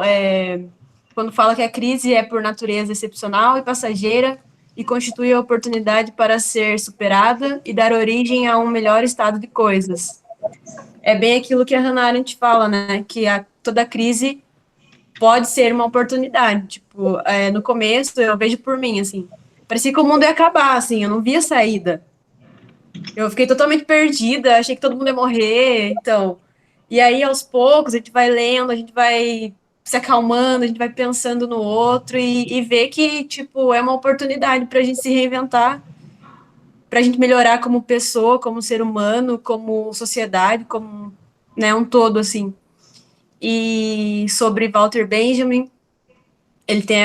quando fala que a crise é por natureza excepcional e passageira e constitui a oportunidade para ser superada e dar origem a um melhor estado de coisas. É bem aquilo que a Hannah Arendt fala, né? Que toda crise pode ser uma oportunidade. Tipo, no começo, eu vejo por mim, assim, parecia que o mundo ia acabar, assim, eu não via saída. Eu fiquei totalmente perdida, achei que todo mundo ia morrer, então... E aí, aos poucos, a gente vai lendo, a gente vai se acalmando, a gente vai pensando no outro e ver que, tipo, é uma oportunidade para a gente se reinventar, para a gente melhorar como pessoa, como ser humano, como sociedade, como, né, um todo, assim. E sobre Walter Benjamin, ele tem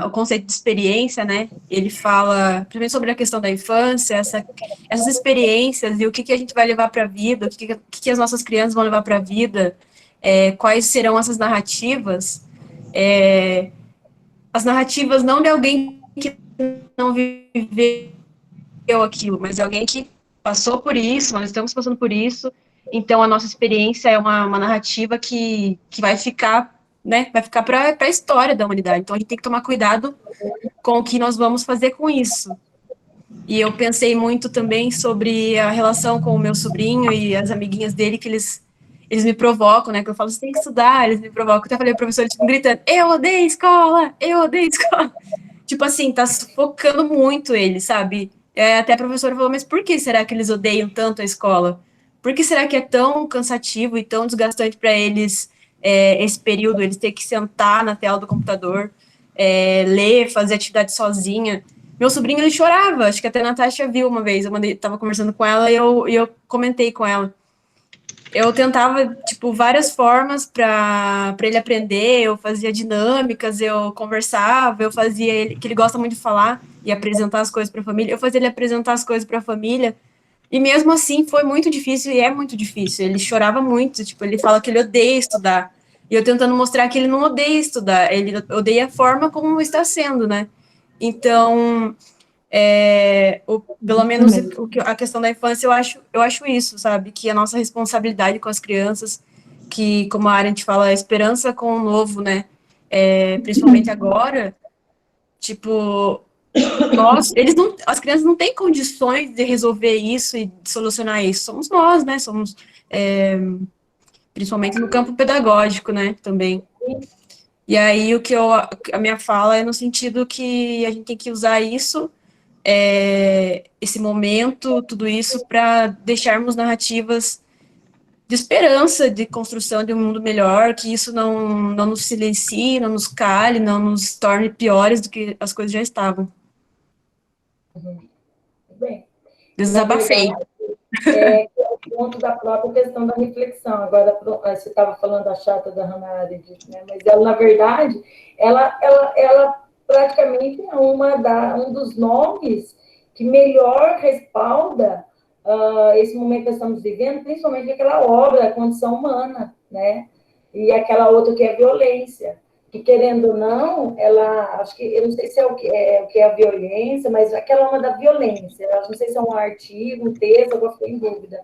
o conceito de experiência, né? Ele fala, principalmente sobre a questão da infância, essas experiências e o que a gente vai levar para a vida, o que as nossas crianças vão levar para a vida, quais serão essas narrativas. As narrativas não de alguém que não viveu aquilo, mas de alguém que passou por isso, nós estamos passando por isso, então a nossa experiência é uma narrativa que vai ficar, né, vai ficar para a história da humanidade, então a gente tem que tomar cuidado com o que nós vamos fazer com isso. E eu pensei muito também sobre a relação com o meu sobrinho e as amiguinhas dele, que eles me provocam, né, que eu falo, você tem que estudar, eles me provocam, eu até falei pro professor, tipo, gritando, eu odeio escola, tipo assim, tá sufocando muito eles, sabe? Até a professora falou, mas por que será que eles odeiam tanto a escola? Por que será que é tão cansativo e tão desgastante para eles esse período, eles ter que sentar na tela do computador, ler, fazer atividade sozinha? Meu sobrinho, ele chorava, acho que até a Natasha viu uma vez, tava conversando com ela e eu comentei com ela. Eu tentava, tipo, várias formas para ele aprender, eu fazia dinâmicas, eu conversava, eu fazia ele, que ele gosta muito de falar e apresentar as coisas para a família, eu fazia ele apresentar as coisas para a família, e mesmo assim foi muito difícil, e é muito difícil, ele chorava muito, tipo, ele fala que ele odeia estudar, e eu tentando mostrar que ele não odeia estudar, ele odeia a forma como está sendo, né? Então... pelo menos a questão da infância, eu acho isso, sabe, que a nossa responsabilidade com as crianças, que, como a Arendt fala, a esperança com o novo, né, principalmente agora, tipo, as crianças não têm condições de resolver isso e de solucionar isso, somos nós, né, principalmente no campo pedagógico, né, também. E aí, a minha fala é no sentido que a gente tem que usar isso, esse momento, tudo isso, para deixarmos narrativas de esperança, de construção de um mundo melhor, que isso não nos silencie, não nos cale, não nos torne piores do que as coisas já estavam. Tudo bem. Desabafei. É o ponto da própria questão da reflexão. Agora, você estava falando da chata da Hannah Arendt, né? Mas ela, na verdade, ela praticamente é um dos nomes que melhor respalda esse momento que estamos vivendo, principalmente aquela obra, a condição humana, né? E aquela outra que é a violência, que querendo ou não, ela, acho que, eu não sei se é o que é a violência, mas aquela uma da violência, eu não sei se é um artigo, um texto, agora fiquei em dúvida,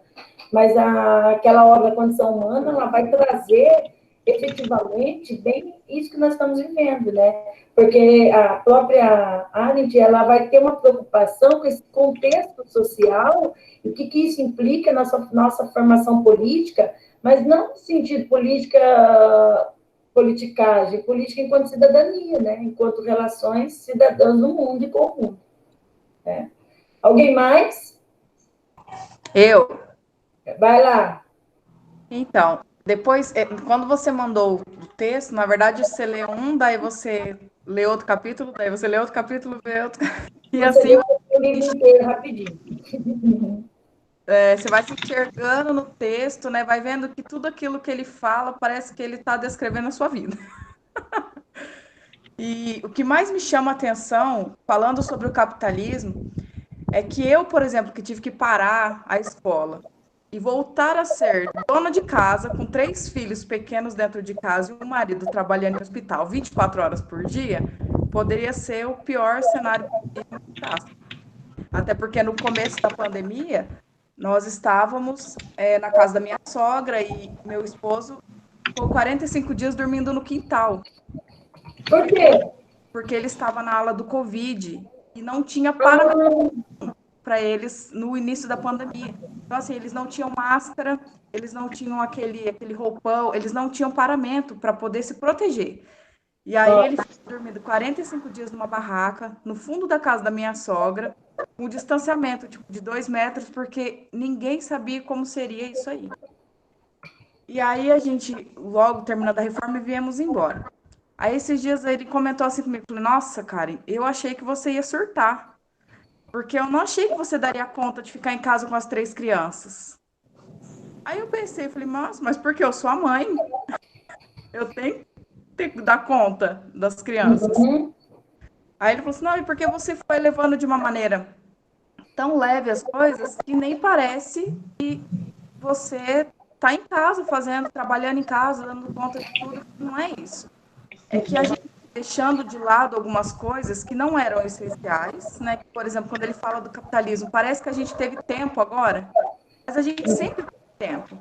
mas aquela obra Condição Humana, ela vai trazer efetivamente bem isso que nós estamos vivendo, né? Porque a própria Arendt, ela vai ter uma preocupação com esse contexto social e o que isso implica na nossa formação política, mas não no sentido politicagem, política enquanto cidadania, né? Enquanto relações cidadãs no mundo e com o mundo. Né? Alguém mais? Eu. Vai lá. Então, depois, quando você mandou o texto, na verdade, você lê um, daí você lê outro capítulo, daí você lê outro capítulo, lê outro. E Você assim, o livro inteiro rapidinho. você vai se enxergando no texto, né? Vai vendo que tudo aquilo que ele fala parece que ele está descrevendo a sua vida. E o que mais me chama a atenção, falando sobre o capitalismo, é que eu, por exemplo, que tive que parar a escola e voltar a ser dona de casa, com 3 filhos pequenos dentro de casa e um marido trabalhando em hospital 24 horas por dia, poderia ser o pior cenário possível. Até porque no começo da pandemia, nós estávamos na casa da minha sogra e meu esposo ficou 45 dias dormindo no quintal. Por quê? Porque ele estava na ala do Covid e não tinha paramento para eles no início da pandemia. Então, assim, eles não tinham máscara, eles não tinham aquele roupão, eles não tinham paramento para poder se proteger. E aí ele ficou dormindo 45 dias numa barraca, no fundo da casa da minha sogra, com um distanciamento tipo, de 2 metros, porque ninguém sabia como seria isso aí. E aí a gente, logo terminando a reforma, viemos embora. Aí esses dias ele comentou assim comigo, falei, nossa, Karen, eu achei que você ia surtar. Porque eu não achei que você daria conta de ficar em casa com as 3 crianças. Aí eu pensei, falei, nossa, mas porque eu sou a mãe, eu tenho que dar conta das crianças. Uhum. Aí ele falou assim, não, e porque você foi levando de uma maneira tão leve as coisas que nem parece que você está em casa fazendo, trabalhando em casa, dando conta de tudo. Não é isso. É que a gente deixando de lado algumas coisas que não eram essenciais, né? Por exemplo, quando ele fala do capitalismo, parece que a gente teve tempo agora, mas a gente sempre teve tempo.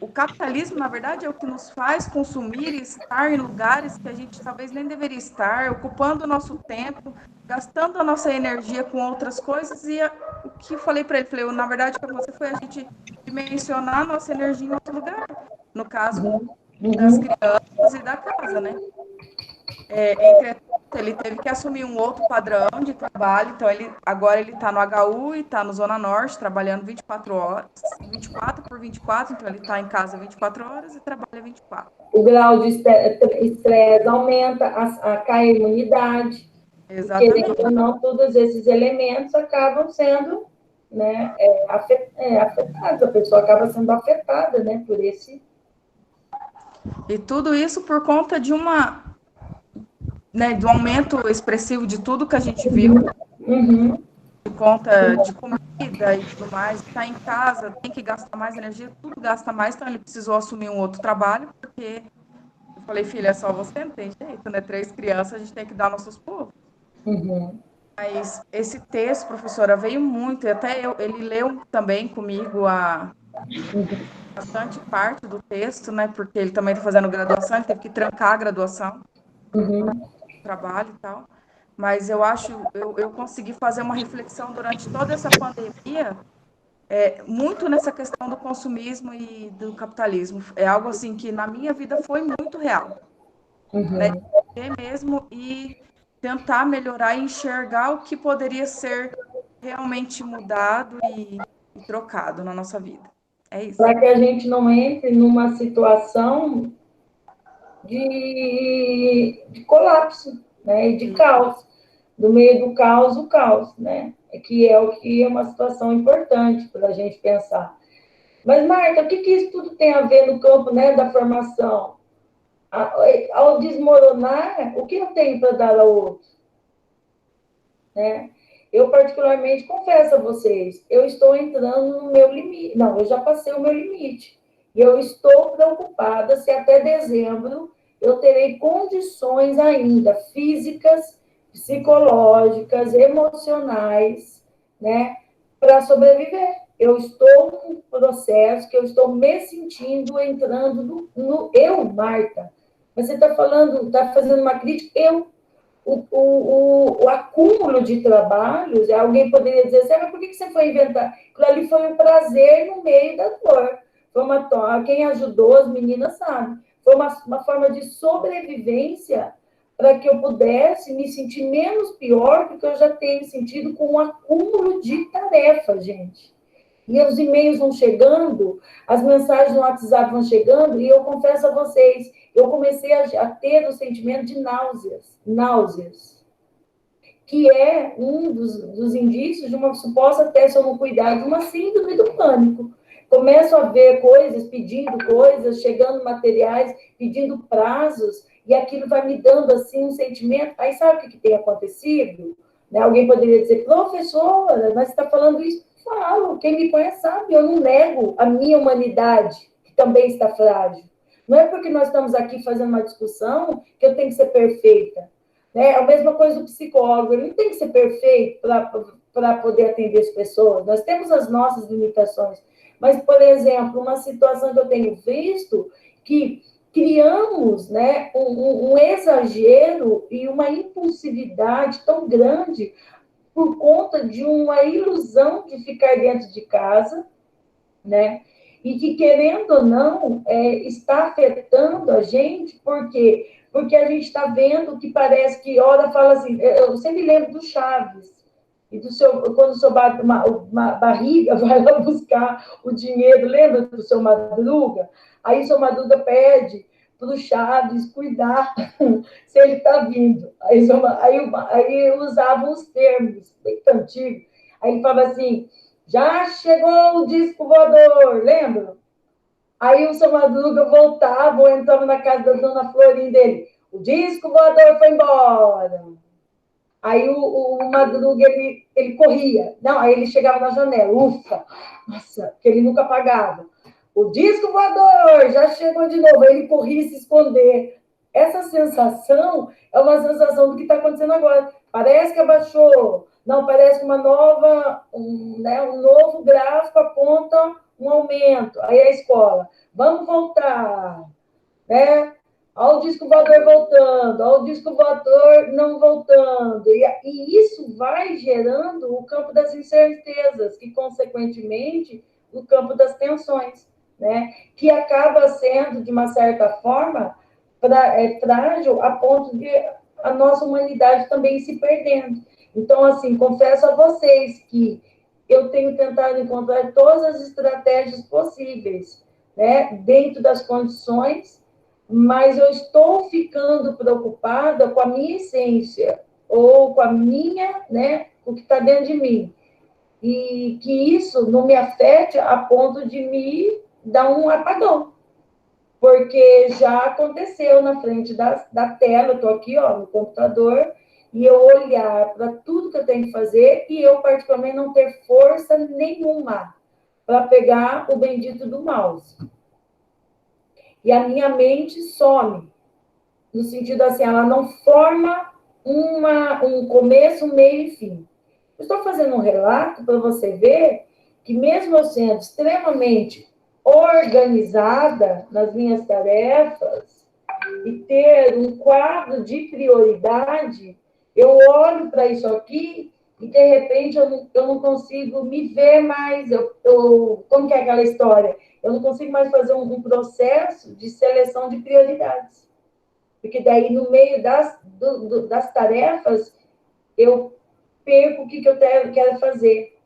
O capitalismo, na verdade, é o que nos faz consumir e estar em lugares que a gente talvez nem deveria estar, ocupando o nosso tempo, gastando a nossa energia com outras coisas. E o que eu falei para ele, falei, na verdade, para você foi a gente dimensionar a nossa energia em outro lugar. No caso, das crianças e da casa, né? Entretanto, ele teve que assumir um outro padrão de trabalho, então agora ele está no HU e está no Zona Norte, trabalhando 24 horas, 24 por 24, então ele está em casa 24 horas e trabalha 24. O grau de estresse aumenta, cai a imunidade. Exatamente. Querendo ou não, todos esses elementos acabam sendo, né, afetados, a pessoa acaba sendo afetada, né, por esse... E tudo isso por conta de do aumento expressivo de tudo que a gente viu, por conta de comida e tudo mais, está em casa, tem que gastar mais energia, tudo gasta mais, então ele precisou assumir um outro trabalho, porque eu falei, filha, é só você, não tem jeito, né? 3 crianças, a gente tem que dar nossos pulos. Mas esse texto, professora, veio muito, e até ele leu também comigo bastante parte do texto, né? Porque ele também está fazendo graduação, ele teve que trancar a graduação, trabalho e tal. Mas eu acho, eu consegui fazer uma reflexão durante toda essa pandemia, muito nessa questão do consumismo e do capitalismo. É algo assim que na minha vida foi muito real. Né? Ver mesmo e tentar melhorar e enxergar o que poderia ser realmente mudado e trocado na nossa vida. É isso. Para que a gente não entre numa situação de colapso, né, e de caos. no meio do caos, o caos, né? Que é o que é uma situação importante para a gente pensar. Mas, Marta, o que isso tudo tem a ver no campo, né, da formação? Ao desmoronar, o que eu tenho para dar ao outro? Né? Eu, particularmente, confesso a vocês, eu estou entrando no meu limite. Não, eu já passei o meu limite. E eu estou preocupada se até dezembro eu terei condições ainda físicas, psicológicas, emocionais, né, para sobreviver. Eu estou num processo que eu estou me sentindo entrando no eu, Marta. Mas você está falando, está fazendo uma crítica, o acúmulo de trabalhos, alguém poderia dizer assim, mas por que você foi inventar? Aquilo ali foi um prazer no meio da dor. Foi quem ajudou as meninas sabe. Foi uma forma de sobrevivência para que eu pudesse me sentir menos pior, porque eu já tenho sentido com um acúmulo de tarefas, gente. E os e-mails vão chegando, as mensagens no WhatsApp vão chegando, e eu confesso a vocês, eu comecei a ter o sentimento de náuseas, que é um dos indícios de uma suposta, até se eu não cuidar, de uma síndrome do pânico. Começo a ver coisas, pedindo coisas, chegando materiais, pedindo prazos, e aquilo vai me dando, assim, um sentimento. Aí sabe o que tem acontecido? Né? Alguém poderia dizer, professora, mas você está falando isso? Falo, quem me conhece sabe, eu não nego a minha humanidade, que também está frágil. Não é porque nós estamos aqui fazendo uma discussão que eu tenho que ser perfeita. Né? É a mesma coisa do psicólogo, ele não tem que ser perfeito para poder atender as pessoas. Nós temos as nossas limitações. Mas, por exemplo, uma situação que eu tenho visto, que criamos, né, um exagero e uma impulsividade tão grande por conta de uma ilusão de ficar dentro de casa, né? E que, querendo ou não, está afetando a gente, por quê? Porque a gente está vendo que parece que, ora, fala assim, eu sempre lembro do Chaves, e quando o seu uma barriga vai lá buscar o dinheiro, lembra do seu Madruga? Aí o seu Madruga pede para o Chaves cuidar se ele está vindo. Aí usavam os termos, bem antigos. Aí ele falava assim, já chegou o disco voador, lembra? Aí o seu Madruga voltava ou entrava na casa da dona Florinda dele. O disco voador foi embora. Aí o Madruga, ele corria. Não, aí ele chegava na janela. Ufa! Nossa, que ele nunca apagava. O disco voador já chegou de novo. Aí ele corria se esconder. Essa sensação é uma sensação do que está acontecendo agora. Parece que abaixou. Não, parece uma nova, um novo gráfico aponta um aumento. Aí a escola, vamos voltar, né? Olha o disco voador voltando, olha o disco voador não voltando. E isso vai gerando o campo das incertezas, que, consequentemente, o campo das tensões, né? Que acaba sendo, de uma certa forma, frágil a ponto de a nossa humanidade também se perdendo. Então, assim, confesso a vocês que eu tenho tentado encontrar todas as estratégias possíveis, né, dentro das condições, mas eu estou ficando preocupada com a minha essência, ou com a minha, né, o que está dentro de mim. E que isso não me afete a ponto de me dar um apagão. Porque já aconteceu na frente da tela, eu estou aqui, ó, no computador, e eu olhar para tudo que eu tenho que fazer e eu, particularmente, não ter força nenhuma para pegar o bendito do mouse. E a minha mente some, no sentido assim, ela não forma um começo, um meio e fim. Eu estou fazendo um relato para você ver que, mesmo eu sendo extremamente organizada nas minhas tarefas e ter um quadro de prioridade, eu olho para isso aqui e, de repente, eu não consigo me ver mais. Como que é aquela história? Eu não consigo mais fazer um processo de seleção de prioridades. Porque daí, no meio das tarefas, eu perco o que eu quero fazer.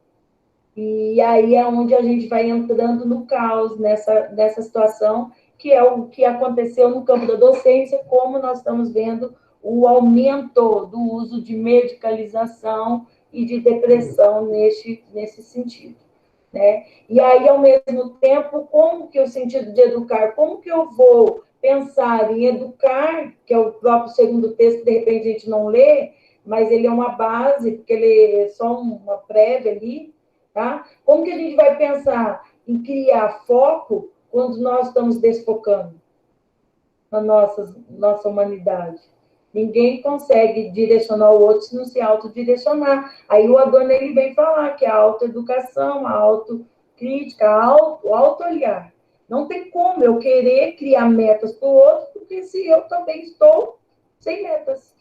E aí é onde a gente vai entrando no caos, nessa situação, que é o que aconteceu no campo da docência, como nós estamos vendo o aumento do uso de medicalização e de depressão nesse sentido, né? E aí, ao mesmo tempo, como que o sentido de educar, como que eu vou pensar em educar, que é o próprio segundo texto, de repente a gente não lê, mas ele é uma base, porque ele é só uma prévia ali, tá? Como que a gente vai pensar em criar foco quando nós estamos desfocando na nossa humanidade? Ninguém consegue direcionar o outro se não se autodirecionar. Aí o Adorno ele vem falar que a autoeducação, a autocrítica, o autoolhar. Não tem como eu querer criar metas para o outro, porque se eu também estou sem metas.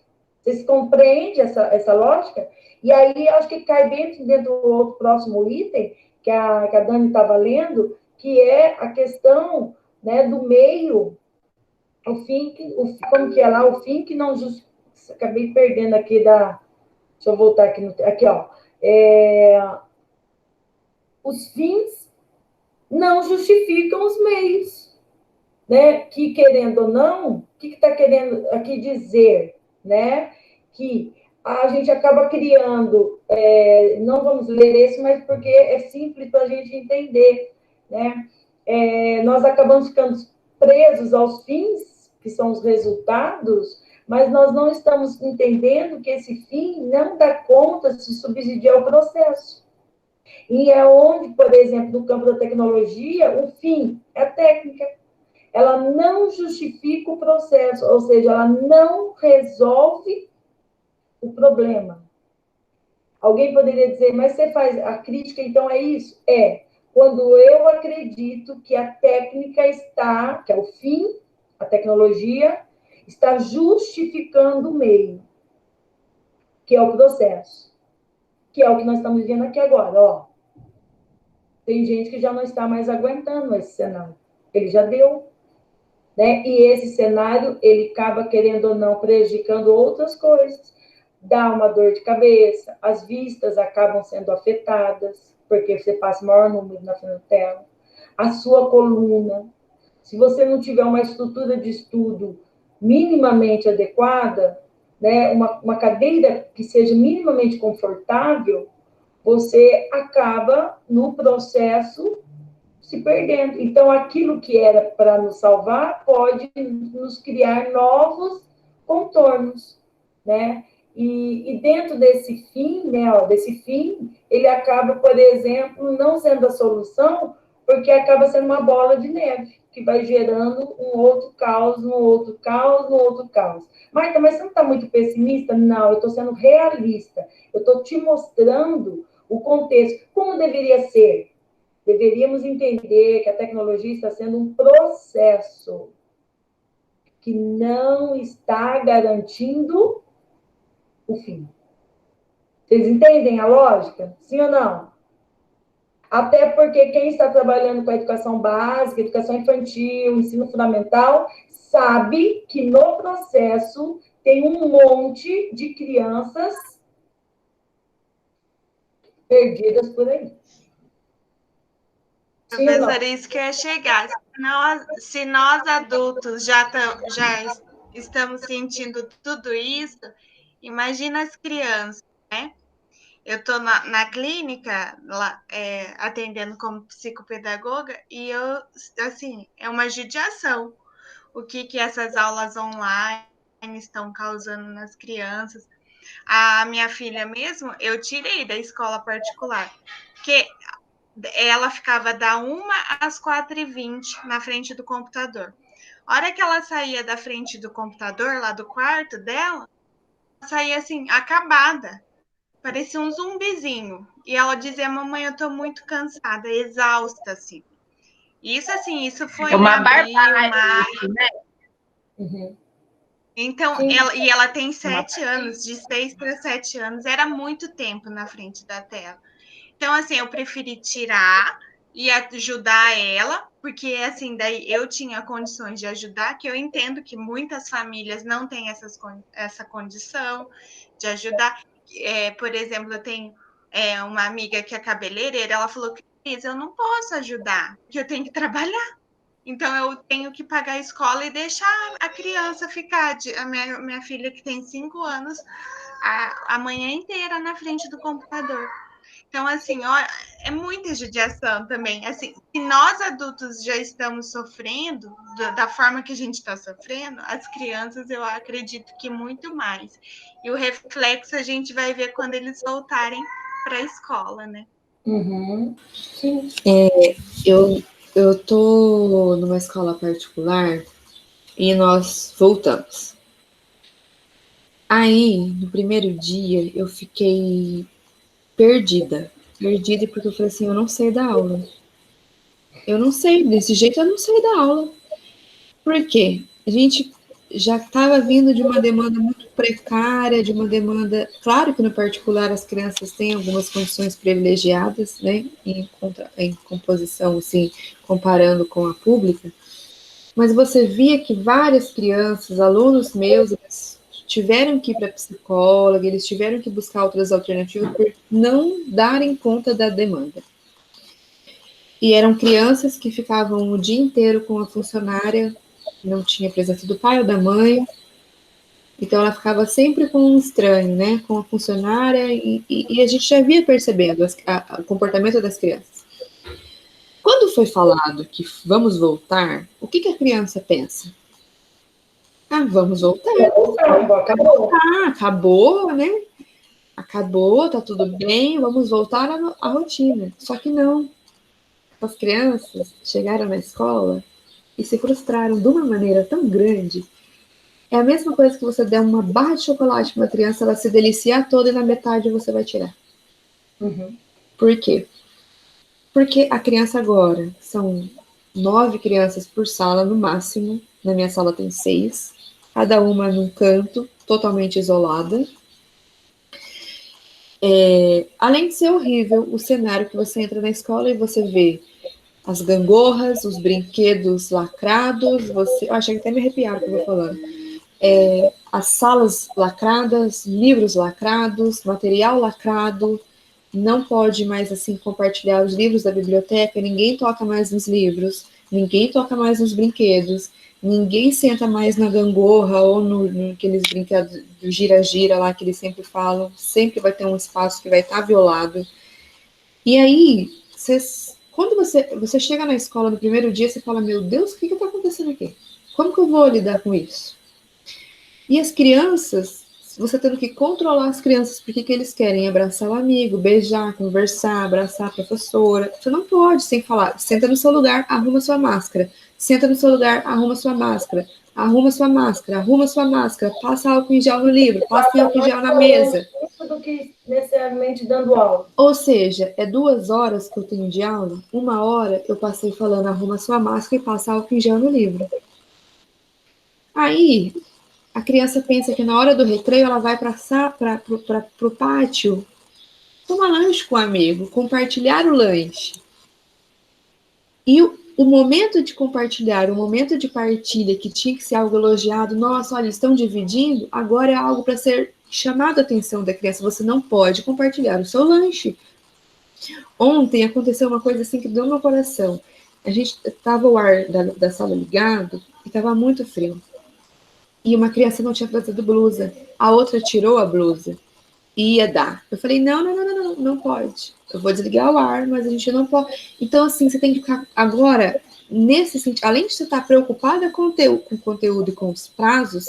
Vocês compreendem essa lógica? E aí, acho que cai dentro do outro próximo item, que a Dani estava lendo, que é a questão, né, do meio, como que é lá? O fim que não justifica. Acabei perdendo aqui da. Deixa eu voltar aqui. Aqui, ó. Os fins não justificam os meios, né? Que, querendo ou não, o que está querendo aqui dizer, né? Que a gente acaba criando, não vamos ler esse, mas porque é simples para a gente entender, né? Nós acabamos ficando presos aos fins, que são os resultados, mas nós não estamos entendendo que esse fim não dá conta de subsidiar o processo. E é onde, por exemplo, no campo da tecnologia, o fim é a técnica. Ela não justifica o processo, ou seja, ela não resolve o problema. Alguém poderia dizer, mas você faz a crítica, então é isso? É. Quando eu acredito que a técnica está, que é o fim, a tecnologia, está justificando o meio, que é o processo, que é o que nós estamos vivendo aqui agora, ó. Tem gente que já não está mais aguentando esse cenário. Ele já deu, né? E esse cenário, ele acaba, querendo ou não, prejudicando outras coisas. Dá uma dor de cabeça, as vistas acabam sendo afetadas, porque você passa maior número na frente da tela. A sua coluna, se você não tiver uma estrutura de estudo minimamente adequada, né, uma cadeira que seja minimamente confortável, você acaba, no processo, se perdendo. Então, aquilo que era para nos salvar pode nos criar novos contornos, né? E dentro desse fim, né, desse fim, ele acaba, por exemplo, não sendo a solução, porque acaba sendo uma bola de neve, que vai gerando um outro caos, um outro caos, um outro caos. Marta, mas você não está muito pessimista? Não, eu estou sendo realista. Eu estou te mostrando o contexto. Como deveria ser? Deveríamos entender que a tecnologia está sendo um processo que não está garantindo o fim. Vocês entendem a lógica? Sim ou não? Até porque quem está trabalhando com a educação básica, educação infantil, ensino fundamental, sabe que no processo tem um monte de crianças perdidas por aí. Professora, isso que eu ia chegar. Se nós adultos já estamos sentindo tudo isso, imagina as crianças, né? Eu estou na clínica, lá, atendendo como psicopedagoga, e assim, é uma judiação. O que essas aulas online estão causando nas crianças. A minha filha mesmo, eu tirei da escola particular, porque ela ficava da 1 às 4h20 na frente do computador. A hora que ela saía da frente do computador, lá do quarto dela, ela saía assim, acabada. Parecia um zumbizinho. E ela dizia, mamãe, eu tô muito cansada, exausta, assim. Isso, assim, isso foi uma em abril, barbárie, maio. né? Uhum. Então, ela tem 7 anos, de 6 para 7 anos, era muito tempo na frente da tela. Então, assim, eu preferi tirar e ajudar ela, porque, assim, daí eu tinha condições de ajudar, que eu entendo que muitas famílias não têm essa condição de ajudar. Por exemplo, eu tenho uma amiga que é cabeleireira, ela falou, Cris, eu não posso ajudar, porque eu tenho que trabalhar. Então, eu tenho que pagar a escola e deixar a criança ficar, a minha filha que tem 5 anos, a manhã inteira na frente do computador. Então, assim, ó, é muita judiação também. Assim, se nós adultos já estamos sofrendo da forma que a gente está sofrendo, as crianças, eu acredito que muito mais. E o reflexo a gente vai ver quando eles voltarem para a escola, né? Uhum. Sim. Eu tô numa escola particular e nós voltamos. Aí, no primeiro dia, eu fiquei perdida porque eu falei assim, eu não sei dar aula. Eu não sei, desse jeito eu não sei dar aula. Por quê? A gente já estava vindo de uma demanda muito precária, de uma demanda... Claro que no particular as crianças têm algumas condições privilegiadas, né, em composição, assim, comparando com a pública, mas você via que várias crianças, alunos meus, eles tiveram que ir para psicóloga, eles tiveram que buscar outras alternativas por não darem conta da demanda. E eram crianças que ficavam o dia inteiro com a funcionária, não tinha presença do pai ou da mãe, então ela ficava sempre com um estranho, né, com a funcionária, e a gente já via percebendo o comportamento das crianças. Quando foi falado que vamos voltar, o que a criança pensa? Ah, vamos voltar. Acabou. Ah, acabou, né? Acabou, tá tudo bem, vamos voltar à rotina. Só que não. As crianças chegaram na escola e se frustraram de uma maneira tão grande. É a mesma coisa que você der uma barra de chocolate para uma criança, ela se deliciar toda e na metade você vai tirar. Uhum. Por quê? Porque a criança agora, são 9 crianças por sala no máximo, na minha sala tem 6, cada uma num canto, totalmente isolada. Além de ser horrível o cenário que você entra na escola e você vê as gangorras, os brinquedos lacrados, eu achei que até me arrepiaram que eu vou falando. As salas lacradas, livros lacrados, material lacrado, não pode mais assim compartilhar os livros da biblioteca, ninguém toca mais nos livros, ninguém toca mais nos brinquedos, ninguém senta mais na gangorra ou naqueles brinquedos do gira-gira lá que eles sempre falam, sempre vai ter um espaço que vai estar violado. E aí, quando você chega na escola no primeiro dia, você fala, meu Deus, o que está acontecendo aqui? Como que eu vou lidar com isso? E as crianças, você tendo que controlar as crianças, porque que eles querem abraçar o amigo, beijar, conversar, abraçar a professora. Você não pode sem falar, senta no seu lugar, arruma sua máscara. Senta no seu lugar, arruma sua máscara. Arruma sua máscara, arruma sua máscara, passa álcool em gel no livro, passa álcool em gel na mesa. Do que necessariamente dando aula. Ou seja, é 2 horas que eu tenho de aula, 1 hora eu passei falando arruma sua máscara e passa álcool em gel no livro. Aí, a criança pensa que na hora do recreio ela vai para o pátio tomar lanche com o amigo, compartilhar o lanche. E o momento de compartilhar, o momento de partilha, que tinha que ser algo elogiado, nossa, olha, estão dividindo, agora é algo para ser chamado a atenção da criança. Você não pode compartilhar o seu lanche. Ontem aconteceu uma coisa assim que deu no meu coração. A gente estava o ar da sala ligado e estava muito frio. E uma criança não tinha trazido blusa. A outra tirou a blusa e ia dar. Eu falei, não pode. Eu vou desligar o ar, mas a gente não pode. Então, assim, você tem que ficar agora, nesse sentido, além de você estar preocupada com o conteúdo e com os prazos,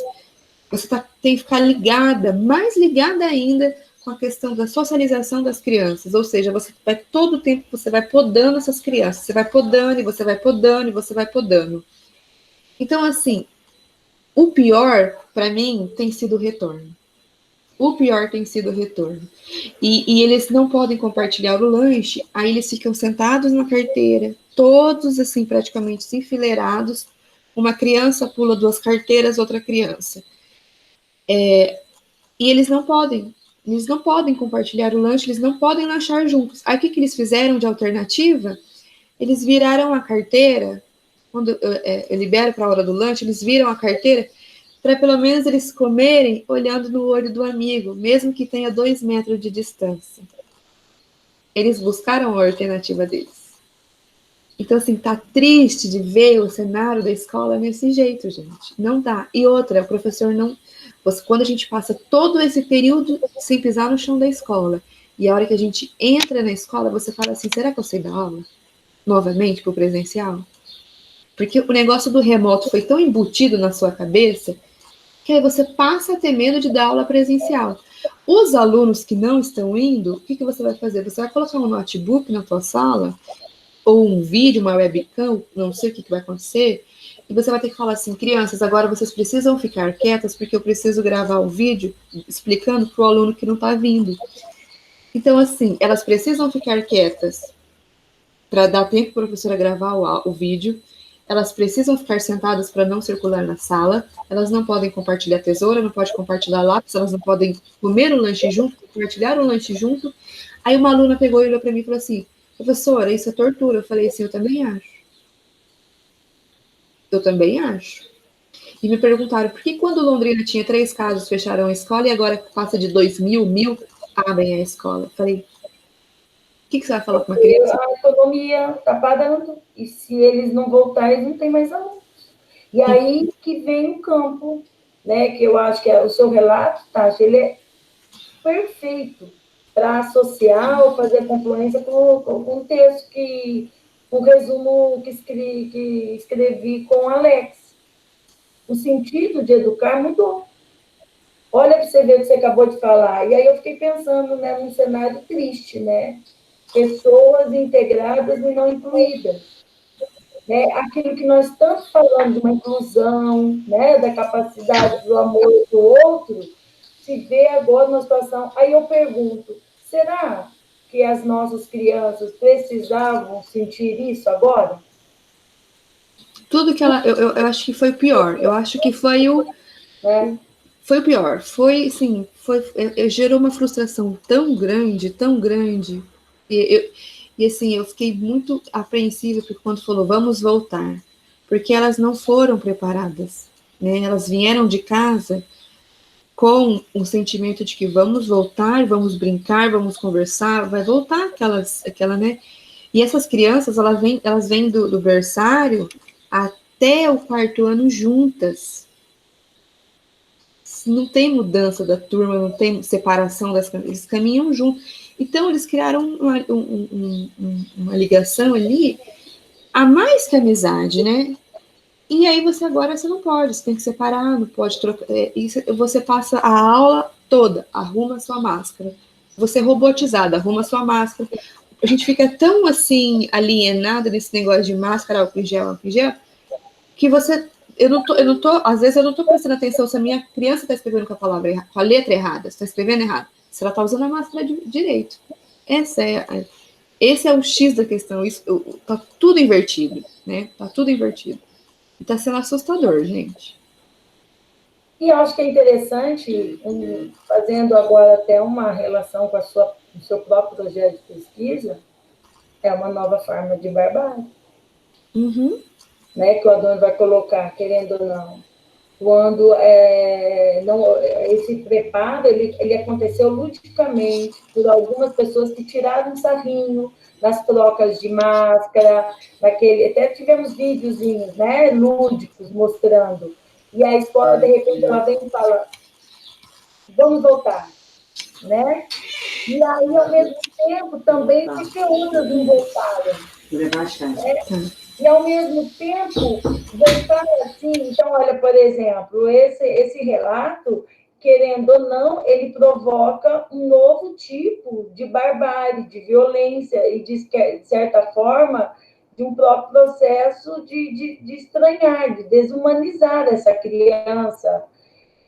você tem que ficar ligada, mais ligada ainda com a questão da socialização das crianças. Ou seja, você vai todo o tempo, você vai podando essas crianças. Você vai podando, e você vai podando, e você vai podando. Então, assim, o pior, para mim, tem sido o retorno. O pior tem sido o retorno. E eles não podem compartilhar o lanche, aí eles ficam sentados na carteira, todos, assim, praticamente enfileirados. Uma criança pula 2 carteiras, outra criança. E eles não podem compartilhar o lanche, eles não podem lanchar juntos. Aí o que eles fizeram de alternativa? Eles viraram a carteira, quando eu libero para a hora do lanche, eles viram a carteira para pelo menos eles comerem olhando no olho do amigo, mesmo que tenha 2 metros de distância. Eles buscaram a alternativa deles. Então, assim, tá triste de ver o cenário da escola nesse jeito, gente. Não dá. E outra, o professor não... Quando a gente passa todo esse período sem pisar no chão da escola, e a hora que a gente entra na escola, você fala assim, será que eu sei dar aula? Novamente, pro presencial? Porque o negócio do remoto foi tão embutido na sua cabeça, que aí você passa a ter medo de dar aula presencial. Os alunos que não estão indo, o que você vai fazer? Você vai colocar um notebook na tua sala, ou um vídeo, uma webcam, não sei o que vai acontecer, e você vai ter que falar assim, crianças, agora vocês precisam ficar quietas, porque eu preciso gravar o vídeo explicando para o aluno que não está vindo. Então, assim, elas precisam ficar quietas para dar tempo para a professora gravar o vídeo, elas precisam ficar sentadas para não circular na sala, elas não podem compartilhar tesoura, não podem compartilhar lápis, elas não podem comer o lanche junto, compartilhar o lanche junto. Aí uma aluna pegou e olhou para mim e falou assim, professora, isso é tortura. Eu falei assim, eu também acho. Eu também acho. E me perguntaram, por que quando Londrina tinha 3 casos, fecharam a escola, e agora passa de 2.000, abrem a escola? Eu falei, o que você vai falar com uma criança? A economia está parando, e se eles não voltarem, eles não tem mais alunos. E aí que vem o campo, né, que eu acho que o seu relato, Tati, ele é perfeito para associar ou fazer confluência com um texto um resumo que escrevi com o Alex. O sentido de educar mudou. Olha para você ver o que você acabou de falar. E aí eu fiquei pensando, né, num cenário triste, né? Pessoas integradas e não incluídas. Né? Aquilo que nós tanto falamos de uma inclusão, né, da capacidade do amor do outro, se vê agora numa situação... Aí eu pergunto, será que as nossas crianças precisavam sentir isso agora? Tudo que eu acho que foi o pior. Eu acho que foi o... Foi o pior. Foi, assim, gerou uma frustração tão grande, e assim, eu fiquei muito apreensiva porque quando falou, vamos voltar, porque elas não foram preparadas, né? Elas vieram de casa com o sentimento de que vamos voltar, vamos brincar, vamos conversar, vai voltar aquela, né? E essas crianças, elas vêm do berçário até o 4º ano juntas. Não tem mudança da turma, não tem separação das crianças, eles caminham juntos. Então, eles criaram uma ligação ali, a mais que amizade, né? E aí você não pode, você tem que separar, não pode trocar. Você passa a aula toda, arruma sua máscara. Você é robotizada, arruma sua máscara. A gente fica tão assim, alienado nesse negócio de máscara, álcool em gel, que você... às vezes eu não tô prestando atenção se a minha criança está escrevendo com a letra errada, se está escrevendo errado, se ela está usando a máscara direito. Esse é o X da questão. Tá tudo invertido, né? Tá tudo invertido. E tá sendo assustador, gente. E eu acho que é interessante, fazendo agora até uma relação com o seu próprio projeto de pesquisa, é uma nova forma de barbárie. Uhum. Né, que o Adorno vai colocar, querendo ou não. Quando esse preparo, ele aconteceu ludicamente por algumas pessoas que tiraram um sarrinho nas trocas de máscara, até tivemos videozinhos, né, lúdicos, mostrando. E a escola, de repente, ela vem e fala, vamos voltar, né? E aí, ao mesmo tempo, também porque outras não voltaram. Né? E, ao mesmo tempo, voltar assim... Então, olha, por exemplo, esse relato, querendo ou não, ele provoca um novo tipo de barbárie, de violência e, de certa forma, de um próprio processo de estranhar, de desumanizar essa criança.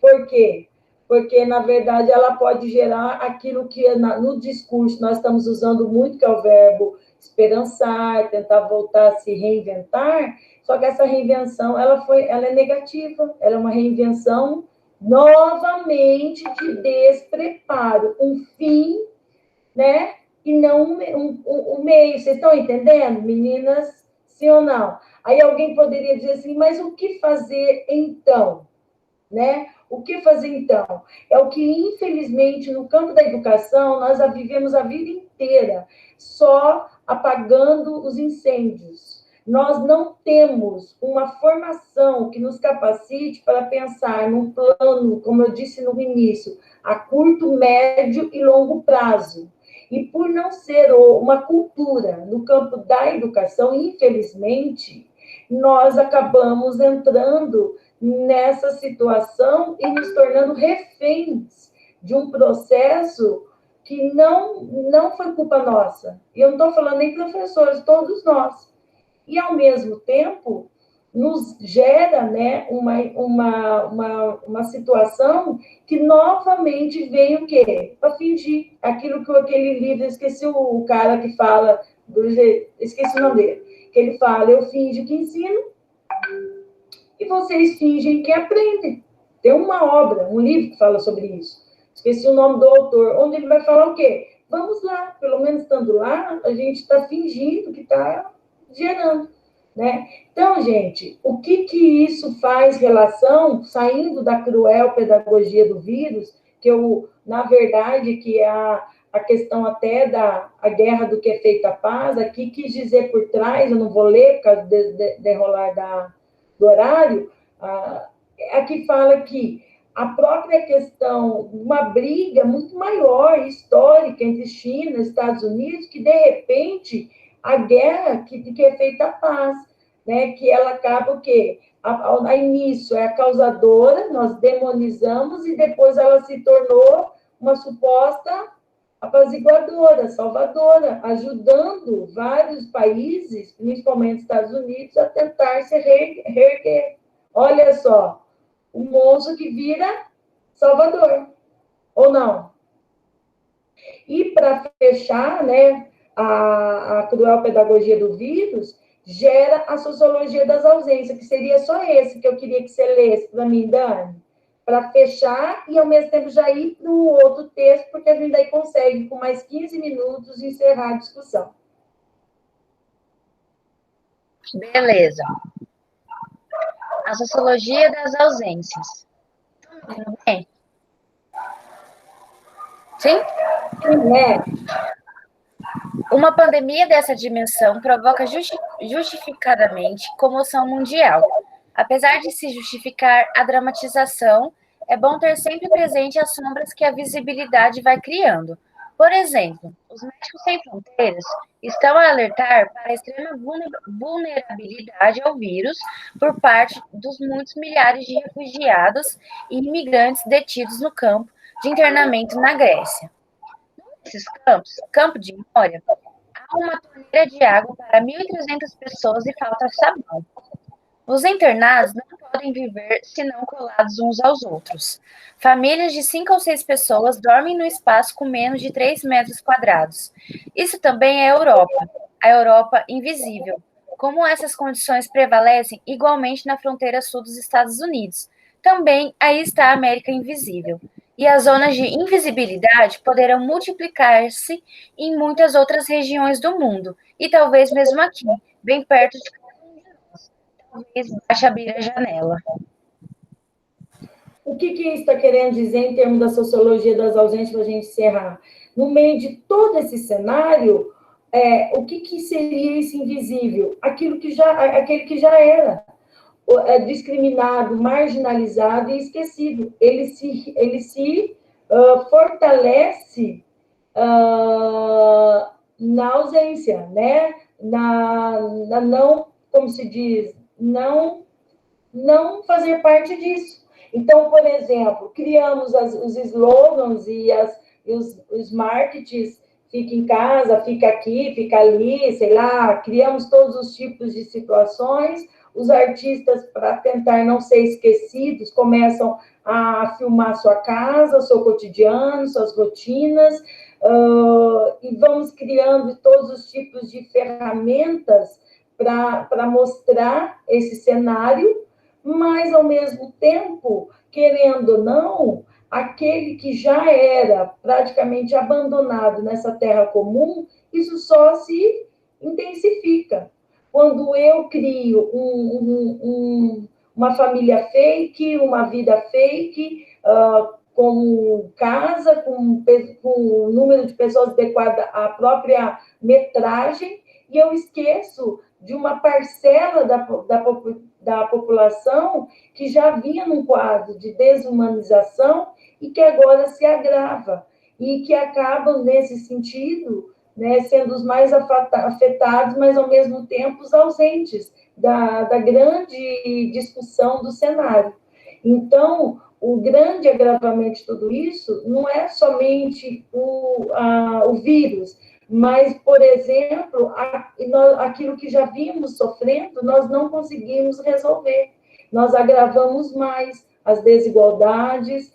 Por quê? Porque, na verdade, ela pode gerar aquilo que no discurso nós estamos usando muito, que é o verbo esperançar, tentar voltar a se reinventar, só que essa reinvenção ela é negativa, ela é uma reinvenção novamente de despreparo, um fim, né? E não um meio. Vocês estão entendendo, meninas? Sim ou não? Aí alguém poderia dizer assim, mas o que fazer então? Né? O que fazer então? É o que, infelizmente, no campo da educação, nós vivemos a vida inteira, só apagando os incêndios, nós não temos uma formação que nos capacite para pensar num plano, como eu disse no início, a curto, médio e longo prazo. E por não ser uma cultura no campo da educação, infelizmente, nós acabamos entrando nessa situação e nos tornando reféns de um processo que não foi culpa nossa. E eu não estou falando nem professores, todos nós. E, ao mesmo tempo, nos gera, né, uma situação que novamente vem o quê? Para fingir. Aquilo que aquele livro, esqueci o cara que fala, esqueci o nome dele, que ele fala, eu finjo que ensino e vocês fingem que aprendem. Tem uma obra, um livro que fala sobre isso. Esqueci o nome do autor, onde ele vai falar o quê? Vamos lá, pelo menos estando lá, a gente está fingindo que está gerando, né? Então, gente, o que isso faz relação, saindo da cruel pedagogia do vírus, que na verdade, que é a questão até a guerra do que é feita a paz, aqui quis dizer por trás, eu não vou ler por causa do derolar do horário, aqui fala que a própria questão, uma briga muito maior, histórica, entre China e Estados Unidos, que, de repente, a guerra que é feita a paz, né? Que ela acaba o quê? A início é a causadora, nós demonizamos, e depois ela se tornou uma suposta apaziguadora, salvadora, ajudando vários países, principalmente Estados Unidos, a tentar se reerguer. Olha só, o monstro que vira salvador, ou não? E para fechar, né, a cruel pedagogia do vírus, gera a sociologia das ausências, que seria só esse que eu queria que você lesse para mim, Dani, para fechar e, ao mesmo tempo, já ir para o outro texto, porque a gente daí consegue, com mais 15 minutos, encerrar a discussão. Beleza. A sociologia das ausências. Tudo bem? Sim? Uma pandemia dessa dimensão provoca justificadamente comoção mundial. Apesar de se justificar a dramatização, é bom ter sempre presente as sombras que a visibilidade vai criando. Por exemplo, os Médicos Sem Fronteiras estão a alertar para a extrema vulnerabilidade ao vírus por parte dos muitos milhares de refugiados e imigrantes detidos no campo de internamento na Grécia. Nesses campo de Moria, há uma torneira de água para 1.300 pessoas e falta sabão. Os internados não podem viver senão colados uns aos outros. Famílias de 5 ou 6 pessoas dormem no espaço com menos de 3 metros quadrados. Isso também é a Europa invisível. Como essas condições prevalecem igualmente na fronteira sul dos Estados Unidos, também aí está a América invisível. E as zonas de invisibilidade poderão multiplicar-se em muitas outras regiões do mundo, e talvez mesmo aqui, bem perto de cada um de nós. Talvez baixe abrir a janela. O que isso está querendo dizer em termos da sociologia das ausências para a gente encerrar? No meio de todo esse cenário, o que seria esse invisível? Aquele que já era discriminado, marginalizado e esquecido. Ele se fortalece na ausência, né? Na não, como se diz, não fazer parte disso. Então, por exemplo, criamos os slogans e os marketings, fica em casa, fica aqui, fica ali, sei lá, criamos todos os tipos de situações. Os artistas, para tentar não ser esquecidos, começam a filmar sua casa, seu cotidiano, suas rotinas, e vamos criando todos os tipos de ferramentas para mostrar esse cenário, mas, ao mesmo tempo, querendo ou não, aquele que já era praticamente abandonado nessa terra comum, isso só se intensifica. Quando eu crio uma família fake, uma vida fake, com casa, com um número de pessoas adequado à própria metragem, e eu esqueço de uma parcela da população que já vinha num quadro de desumanização e que agora se agrava, e que acabam, nesse sentido, né, sendo os mais afetados, mas, ao mesmo tempo, os ausentes da grande discussão do cenário. Então, o grande agravamento de tudo isso não é somente o vírus, mas, por exemplo, aquilo que já vimos sofrendo, nós não conseguimos resolver. Nós agravamos mais as desigualdades,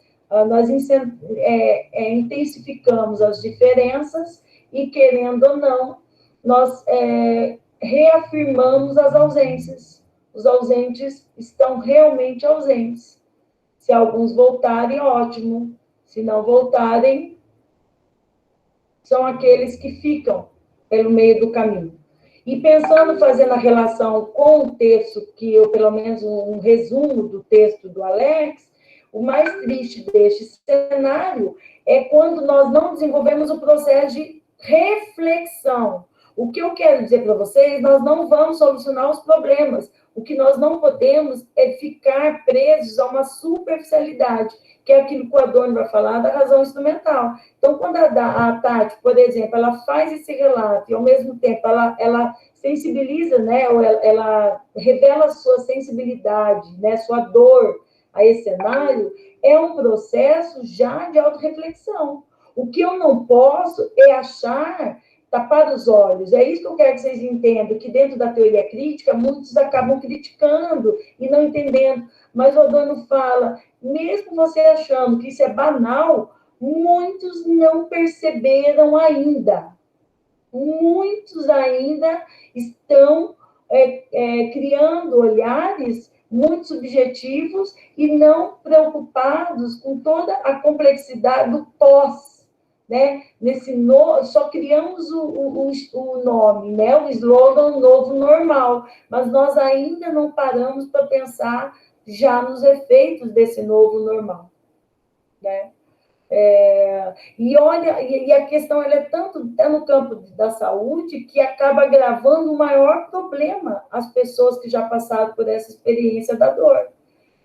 nós intensificamos as diferenças e, querendo ou não, nós reafirmamos as ausências. Os ausentes estão realmente ausentes. Se alguns voltarem, ótimo. Se não voltarem, são aqueles que ficam pelo meio do caminho. E pensando, fazendo a relação com o texto, que eu, pelo menos, um resumo do texto do Alex, o mais triste deste cenário é quando nós não desenvolvemos o processo de reflexão. O que eu quero dizer para vocês, nós não vamos solucionar os problemas. O que nós não podemos é ficar presos a uma superficialidade, que é aquilo que o Adorno vai falar da razão instrumental. Então, quando a Tati, por exemplo, ela faz esse relato e, ao mesmo tempo, ela sensibiliza, né, ou ela revela a sua sensibilidade, né, sua dor a esse cenário, é um processo já de autorreflexão. O que eu não posso é tapar os olhos. É isso que eu quero que vocês entendam, que dentro da teoria crítica, muitos acabam criticando e não entendendo. Mas o Adorno fala, mesmo você achando que isso é banal, muitos não perceberam ainda. Muitos ainda estão criando olhares muito subjetivos e não preocupados com toda a complexidade do pós, né? Só criamos o nome, né? O slogan novo normal, mas nós ainda não paramos para pensar já nos efeitos desse novo normal, né? E olha, e a questão ela é no campo da saúde que acaba agravando o maior problema as pessoas que já passaram por essa experiência da dor.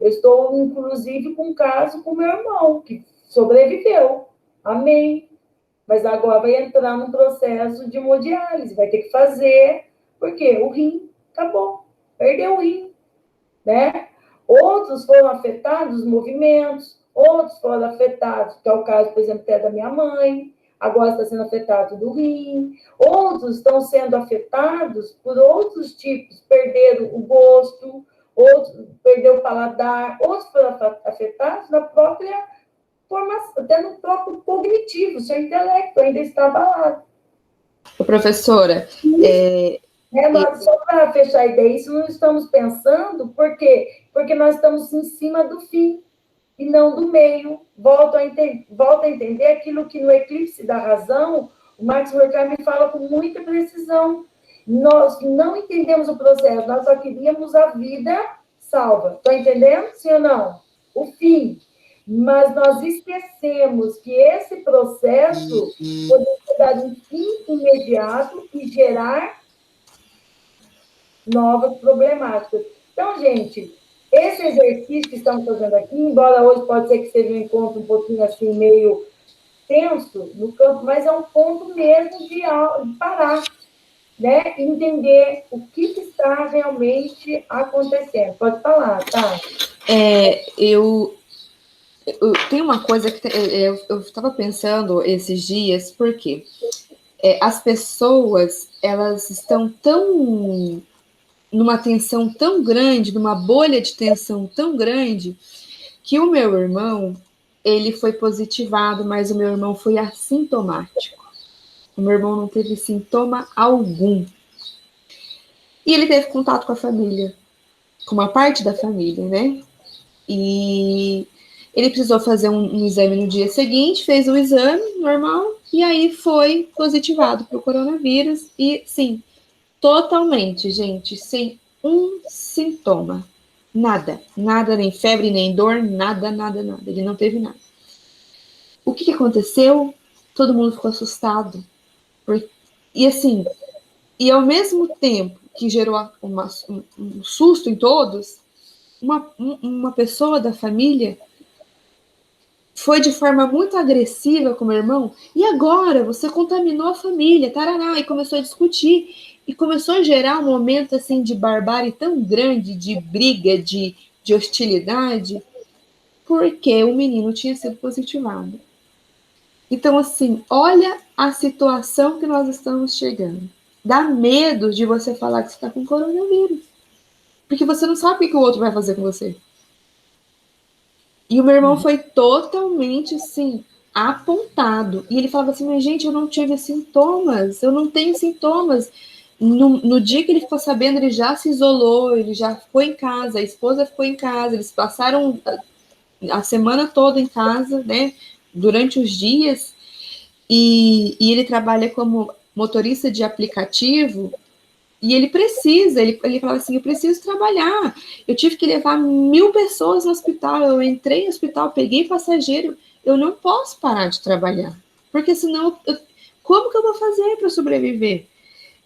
Eu estou, inclusive, com um caso com meu irmão, que sobreviveu, amém, mas agora vai entrar num processo de hemodiálise, vai ter que fazer, porque o rim acabou, perdeu o rim, né? Outros foram afetados, os movimentos, outros foram afetados, que é o caso, por exemplo, até da minha mãe, agora está sendo afetado do rim, outros estão sendo afetados por outros tipos, perderam o gosto, outros perderam o paladar, outros foram afetados na própria formação, até no próprio cognitivo, seu intelecto ainda está abalado. Professora, Só para fechar a ideia, isso não estamos pensando, por quê? Porque nós estamos em cima do fim e não do meio. Volto a entender aquilo que no Eclipse da Razão, o Max Horkheimer fala com muita precisão. Nós não entendemos o processo, nós só queríamos a vida salva. Estão entendendo? Sim ou não? O fim. Mas nós esquecemos que esse processo poderia dar um fim imediato e gerar novas problemáticas. Então, gente, esse exercício que estamos fazendo aqui, embora hoje pode ser que seja um encontro um pouquinho assim, meio tenso no campo, mas é um ponto mesmo de parar, né? Entender o que está realmente acontecendo. Pode falar, tá? Tem uma coisa que eu estava pensando esses dias, porque as pessoas, elas estão numa tensão tão grande, numa bolha de tensão tão grande, que o meu irmão, ele foi positivado, mas o meu irmão foi assintomático. O meu irmão não teve sintoma algum. E ele teve contato com a família, com uma parte da família, né? E ele precisou fazer um exame no dia seguinte, fez o exame normal, e aí foi positivado para o coronavírus, e sim, totalmente, gente, sem um sintoma. Nada, nem febre, nem dor, nada. Ele não teve nada. O que aconteceu? Todo mundo ficou assustado. E assim, E, ao mesmo tempo que gerou um susto em todos, uma pessoa da família foi de forma muito agressiva com o meu irmão, e agora você contaminou a família, tarará, e começou a discutir, e começou a gerar um momento assim de barbárie tão grande, de briga, de hostilidade, porque o menino tinha sido positivado. Então, assim, olha a situação que nós estamos chegando. Dá medo de você falar que você está com coronavírus, porque você não sabe o que o outro vai fazer com você. E o meu irmão foi totalmente, assim, apontado. E ele falava assim, mas gente, eu não tive sintomas, eu não tenho sintomas. No dia que ele ficou sabendo, ele já se isolou, ele já ficou em casa, a esposa ficou em casa, eles passaram a semana toda em casa, né, durante os dias, e ele trabalha como motorista de aplicativo, e ele falava assim, eu preciso trabalhar, eu tive que levar 1.000 pessoas no hospital, eu entrei no hospital, peguei passageiro, eu não posso parar de trabalhar, porque senão, como que eu vou fazer para sobreviver?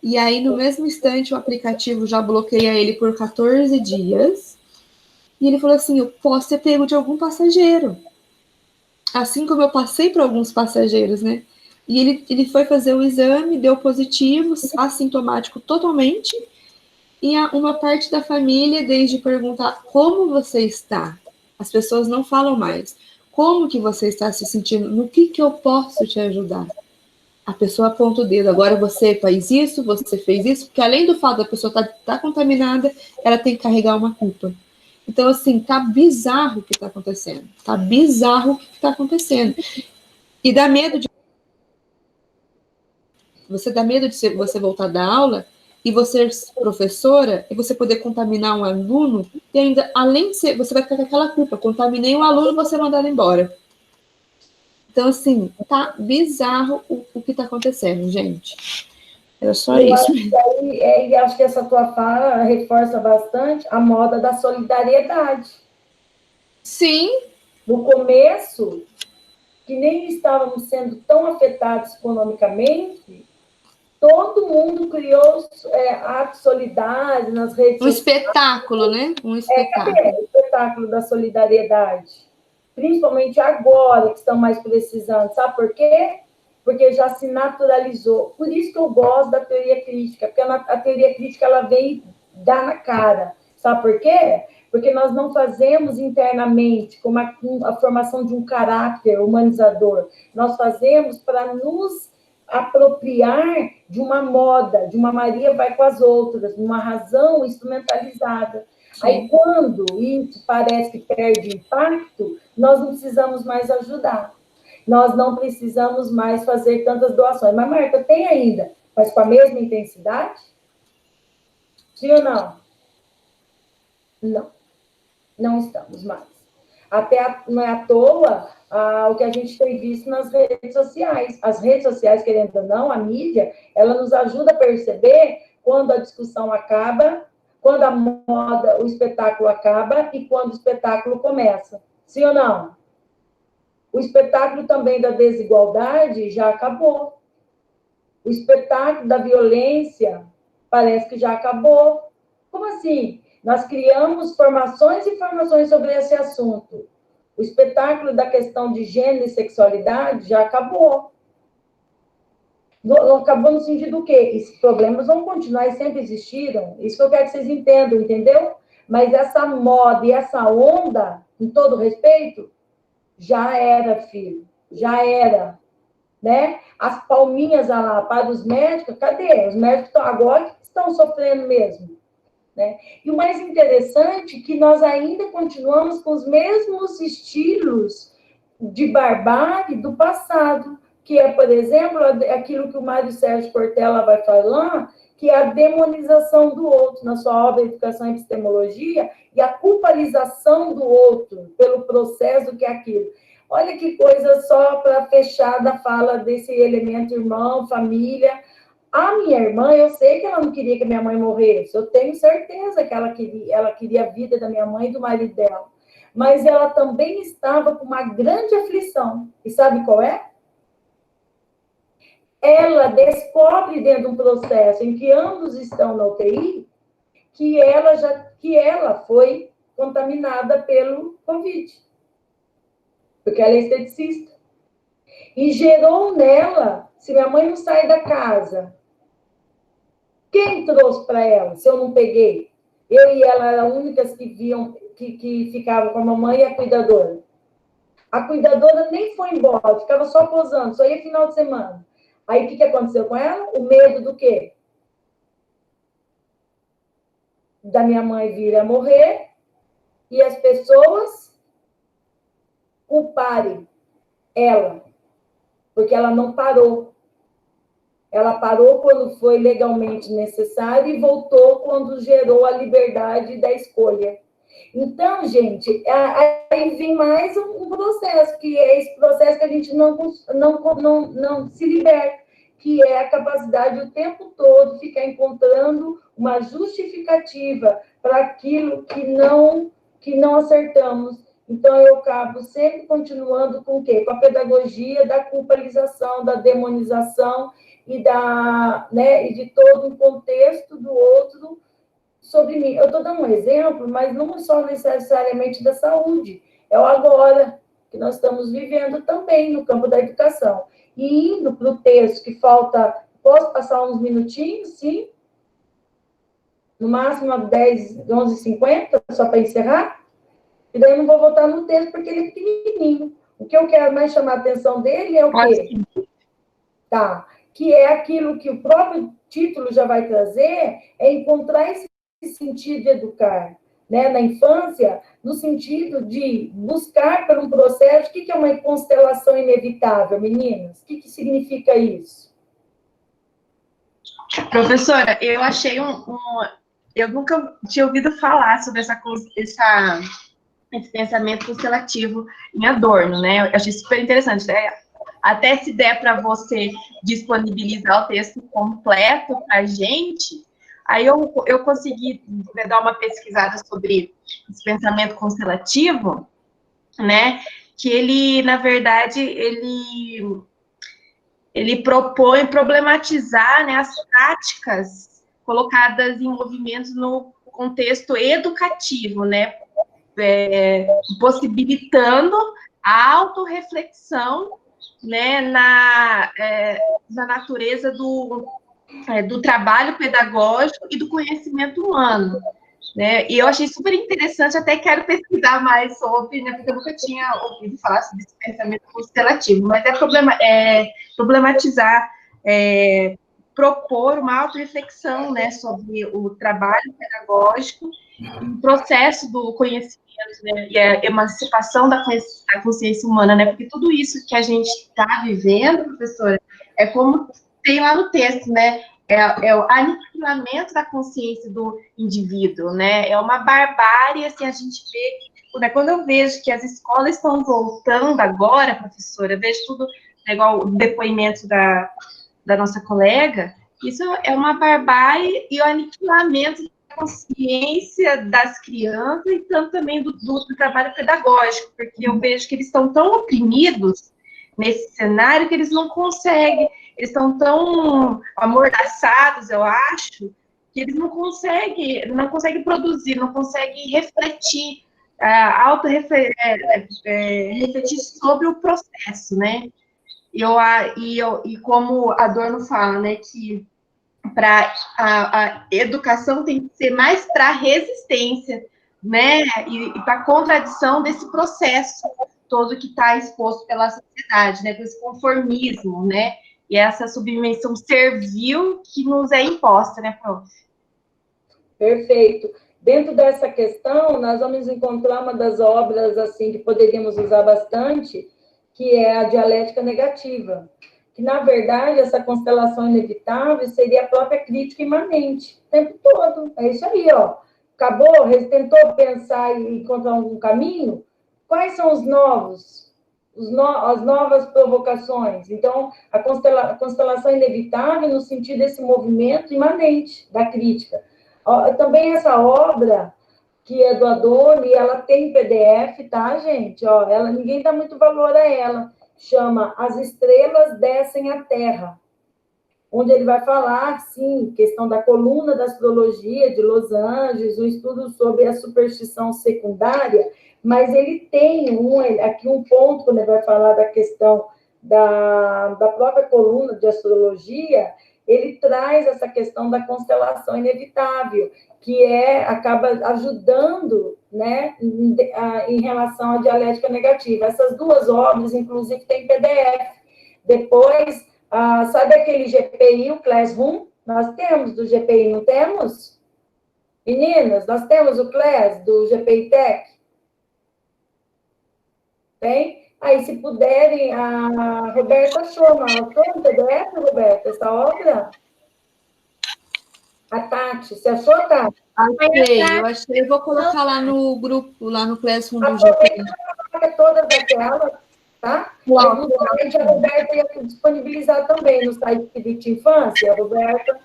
E aí, no mesmo instante, o aplicativo já bloqueia ele por 14 dias, e ele falou assim, eu posso ser pego de algum passageiro, assim como eu passei por alguns passageiros, né? E ele foi fazer o exame, deu positivo, assintomático totalmente, e uma parte da família, desde perguntar como você está, as pessoas não falam mais, como que você está se sentindo, no que eu posso te ajudar? A pessoa aponta o dedo, agora você faz isso, você fez isso, porque além do fato da pessoa estar contaminada, ela tem que carregar uma culpa. Então, assim, tá bizarro o que está acontecendo. Tá bizarro o que está acontecendo. E dá medo de... Você dá medo de você voltar da aula e você ser professora e você poder contaminar um aluno e ainda, além de ser, você vai ficar com aquela culpa, contaminei um aluno e você mandado embora. Então, assim, tá bizarro o que tá acontecendo, gente. Era só isso. E acho que essa tua fala reforça bastante a moda da solidariedade. Sim. No começo, que nem estávamos sendo tão afetados economicamente, todo mundo criou atos solidários nas redes sociais. Espetáculo, né? Um espetáculo. O espetáculo da solidariedade. Principalmente agora que estão mais precisando. Sabe por quê? Porque já se naturalizou. Por isso que eu gosto da teoria crítica, porque a teoria crítica ela vem dar na cara. Sabe por quê? Porque nós não fazemos internamente como a formação de um caráter humanizador. Nós fazemos para nos apropriar de uma moda, de uma Maria vai com as outras, de uma razão instrumentalizada. Sim. Aí, quando isso parece que perde impacto, nós não precisamos mais ajudar. Nós não precisamos mais fazer tantas doações. Mas, Marta, tem ainda, mas com a mesma intensidade? Sim ou não? Não. Não estamos mais. Até não é à toa o que a gente tem visto nas redes sociais. As redes sociais, querendo ou não, a mídia, ela nos ajuda a perceber quando a discussão acaba, quando a moda, o espetáculo acaba e quando o espetáculo começa. Sim ou não? O espetáculo também da desigualdade já acabou. O espetáculo da violência parece que já acabou. Como assim? Nós criamos formações e formações sobre esse assunto. O espetáculo da questão de gênero e sexualidade já acabou. Acabou no sentido do quê? Esses problemas vão continuar e sempre existiram. Isso que eu quero que vocês entendam, entendeu? Mas essa moda e essa onda, com todo respeito, já era, filho. Já era. Né? As palminhas lá para os médicos, cadê? Os médicos agora estão sofrendo mesmo. Né? E o mais interessante é que nós ainda continuamos com os mesmos estilos de barbárie do passado, que é, por exemplo, aquilo que o Mário Sérgio Cortella vai falar, que é a demonização do outro, na sua obra Educação e Epistemologia, e a culpabilização do outro pelo processo que é aquilo. Olha que coisa, só para fechar da fala desse elemento irmão, família. A minha irmã, eu sei que ela não queria que a minha mãe morresse, eu tenho certeza que ela queria a vida da minha mãe e do marido dela. Mas ela também estava com uma grande aflição. E sabe qual é? ela descobre dentro de um processo em que ambos estão na UTI, que ela foi contaminada pelo Covid, porque ela é esteticista. E gerou nela, se minha mãe não sai da casa, quem trouxe para ela, se eu não peguei? Eu e ela eram únicas que ficavam com a mamãe e a cuidadora. A cuidadora nem foi embora, ficava só posando, só ia final de semana. Aí, o que aconteceu com ela? O medo do quê? Da minha mãe vir a morrer e as pessoas culparem ela, porque ela não parou. Ela parou quando foi legalmente necessário e voltou quando gerou a liberdade da escolha. Então, gente, aí vem mais um processo, que é esse processo que a gente não se liberta, que é a capacidade o tempo todo ficar encontrando uma justificativa para aquilo que não acertamos. Então, eu acabo sempre continuando com o quê? Com a pedagogia da culpabilização, da demonização e de todo um contexto do outro sobre mim. Eu estou dando um exemplo, mas não só necessariamente da saúde, é o agora que nós estamos vivendo também no campo da educação. E indo para o texto que falta, posso passar uns minutinhos, sim? No máximo 10, 11h50, só para encerrar? E daí eu não vou voltar no texto, porque ele é pequenininho. O que eu quero mais chamar a atenção dele é o quê? Tá. Que é aquilo que o próprio título já vai trazer, é encontrar esse sentido de educar, né? Na infância, no sentido de buscar por um processo. O que é uma constelação inevitável, meninas? O que significa isso? Professora, eu achei eu nunca tinha ouvido falar sobre esse pensamento constelativo em Adorno, né? Eu achei super interessante, né? Até se der para você disponibilizar o texto completo para a gente, aí eu consegui dar uma pesquisada sobre esse pensamento constelativo, né? Que ele, na verdade, ele propõe problematizar, né, as práticas colocadas em movimentos no contexto educativo, né? Possibilitando a autorreflexão, né, na natureza do trabalho pedagógico e do conhecimento humano, né? E eu achei super interessante, até quero pesquisar mais sobre, né, porque eu nunca tinha ouvido falar sobre esse pensamento constelativo, mas problematizar, propor uma autorreflexão, né, sobre o trabalho pedagógico e o processo do conhecimento, né, e a emancipação da consciência humana, né, porque tudo isso que a gente está vivendo, professora, é como tem lá no texto, né, é o aniquilamento da consciência do indivíduo, né, é uma barbárie, assim, a gente vê, né, quando eu vejo que as escolas estão voltando agora, professora, eu vejo tudo, né, igual o depoimento da nossa colega, isso é uma barbárie e o aniquilamento consciência das crianças e tanto também do trabalho pedagógico, porque eu vejo que eles estão tão oprimidos nesse cenário que eles não conseguem, eles estão tão amordaçados, eu acho, que eles não conseguem produzir, não conseguem refletir, refletir sobre o processo, né? E como a Adorno fala, né, que a educação tem que ser mais para a resistência, né, e para a contradição desse processo todo que está exposto pela sociedade, né, desse conformismo, né, e essa submissão servil que nos é imposta, né, prof? Perfeito. Dentro dessa questão, nós vamos encontrar uma das obras, assim, que poderíamos usar bastante, que é a dialética negativa, que, na verdade, essa constelação inevitável seria a própria crítica imanente, o tempo todo. É isso aí, ó. Acabou, tentou pensar e encontrar um caminho? Quais são os novos? As novas provocações? Então, a constelação inevitável no sentido desse movimento imanente da crítica. Também essa obra, que é do Adorno, e ela tem PDF, tá, gente? Ninguém dá muito valor a ela. Chama As Estrelas Descem à Terra. onde ele vai falar, sim, questão da coluna da astrologia de Los Angeles, o estudo sobre a superstição secundária, mas ele tem aqui um ponto, quando ele vai falar da questão da própria coluna de astrologia, ele traz essa questão da constelação inevitável, que acaba ajudando, né, em relação à dialética negativa. Essas duas obras, inclusive, tem PDF. Depois, sabe aquele GPI, o Classroom? Nós temos do GPI, não temos? Meninas, nós temos o Class do GPI Tech? Tem? Aí, se puderem, a Roberta achou um PDF, Roberta, essa obra? A Tati, você achou, Tati? Eu achei. Vou colocar lá no grupo, lá no Classroom do GPI. Todas aquelas, tá? Aí, a Roberta ia disponibilizar também no site de Infância, Roberta.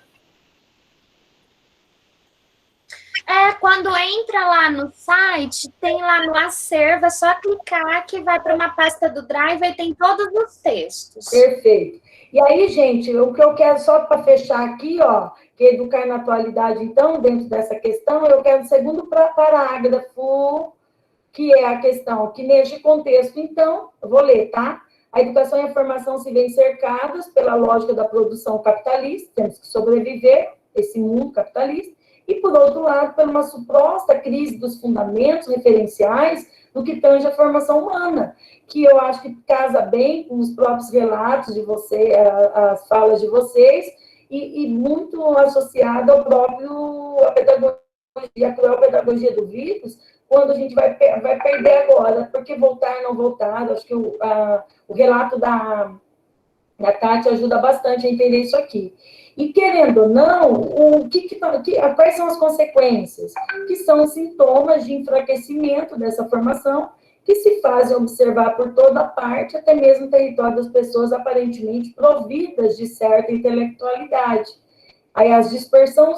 Quando entra lá no site, tem lá no acervo, é só clicar que vai para uma pasta do Drive e tem todos os textos. Perfeito. E aí, gente, o que eu quero só para fechar aqui, ó, que educar na atualidade, então, dentro dessa questão, eu quero o segundo parágrafo, que é a questão que neste contexto, então, eu vou ler, tá? A educação e a formação se veem cercadas pela lógica da produção capitalista, temos que sobreviver esse mundo capitalista, e, por outro lado, por uma suposta crise dos fundamentos referenciais no que tange a formação humana, que eu acho que casa bem com os próprios relatos de vocês, as falas de vocês, e muito associado ao próprio, a cruel pedagogia do vírus, quando a gente vai perder agora, porque voltar e não voltar, acho que o relato da Tati ajuda bastante a entender isso aqui. E, querendo ou não, quais são as consequências? Que são sintomas de enfraquecimento dessa formação, que se fazem observar por toda parte, até mesmo no território das pessoas aparentemente providas de certa intelectualidade. Aí a dispersão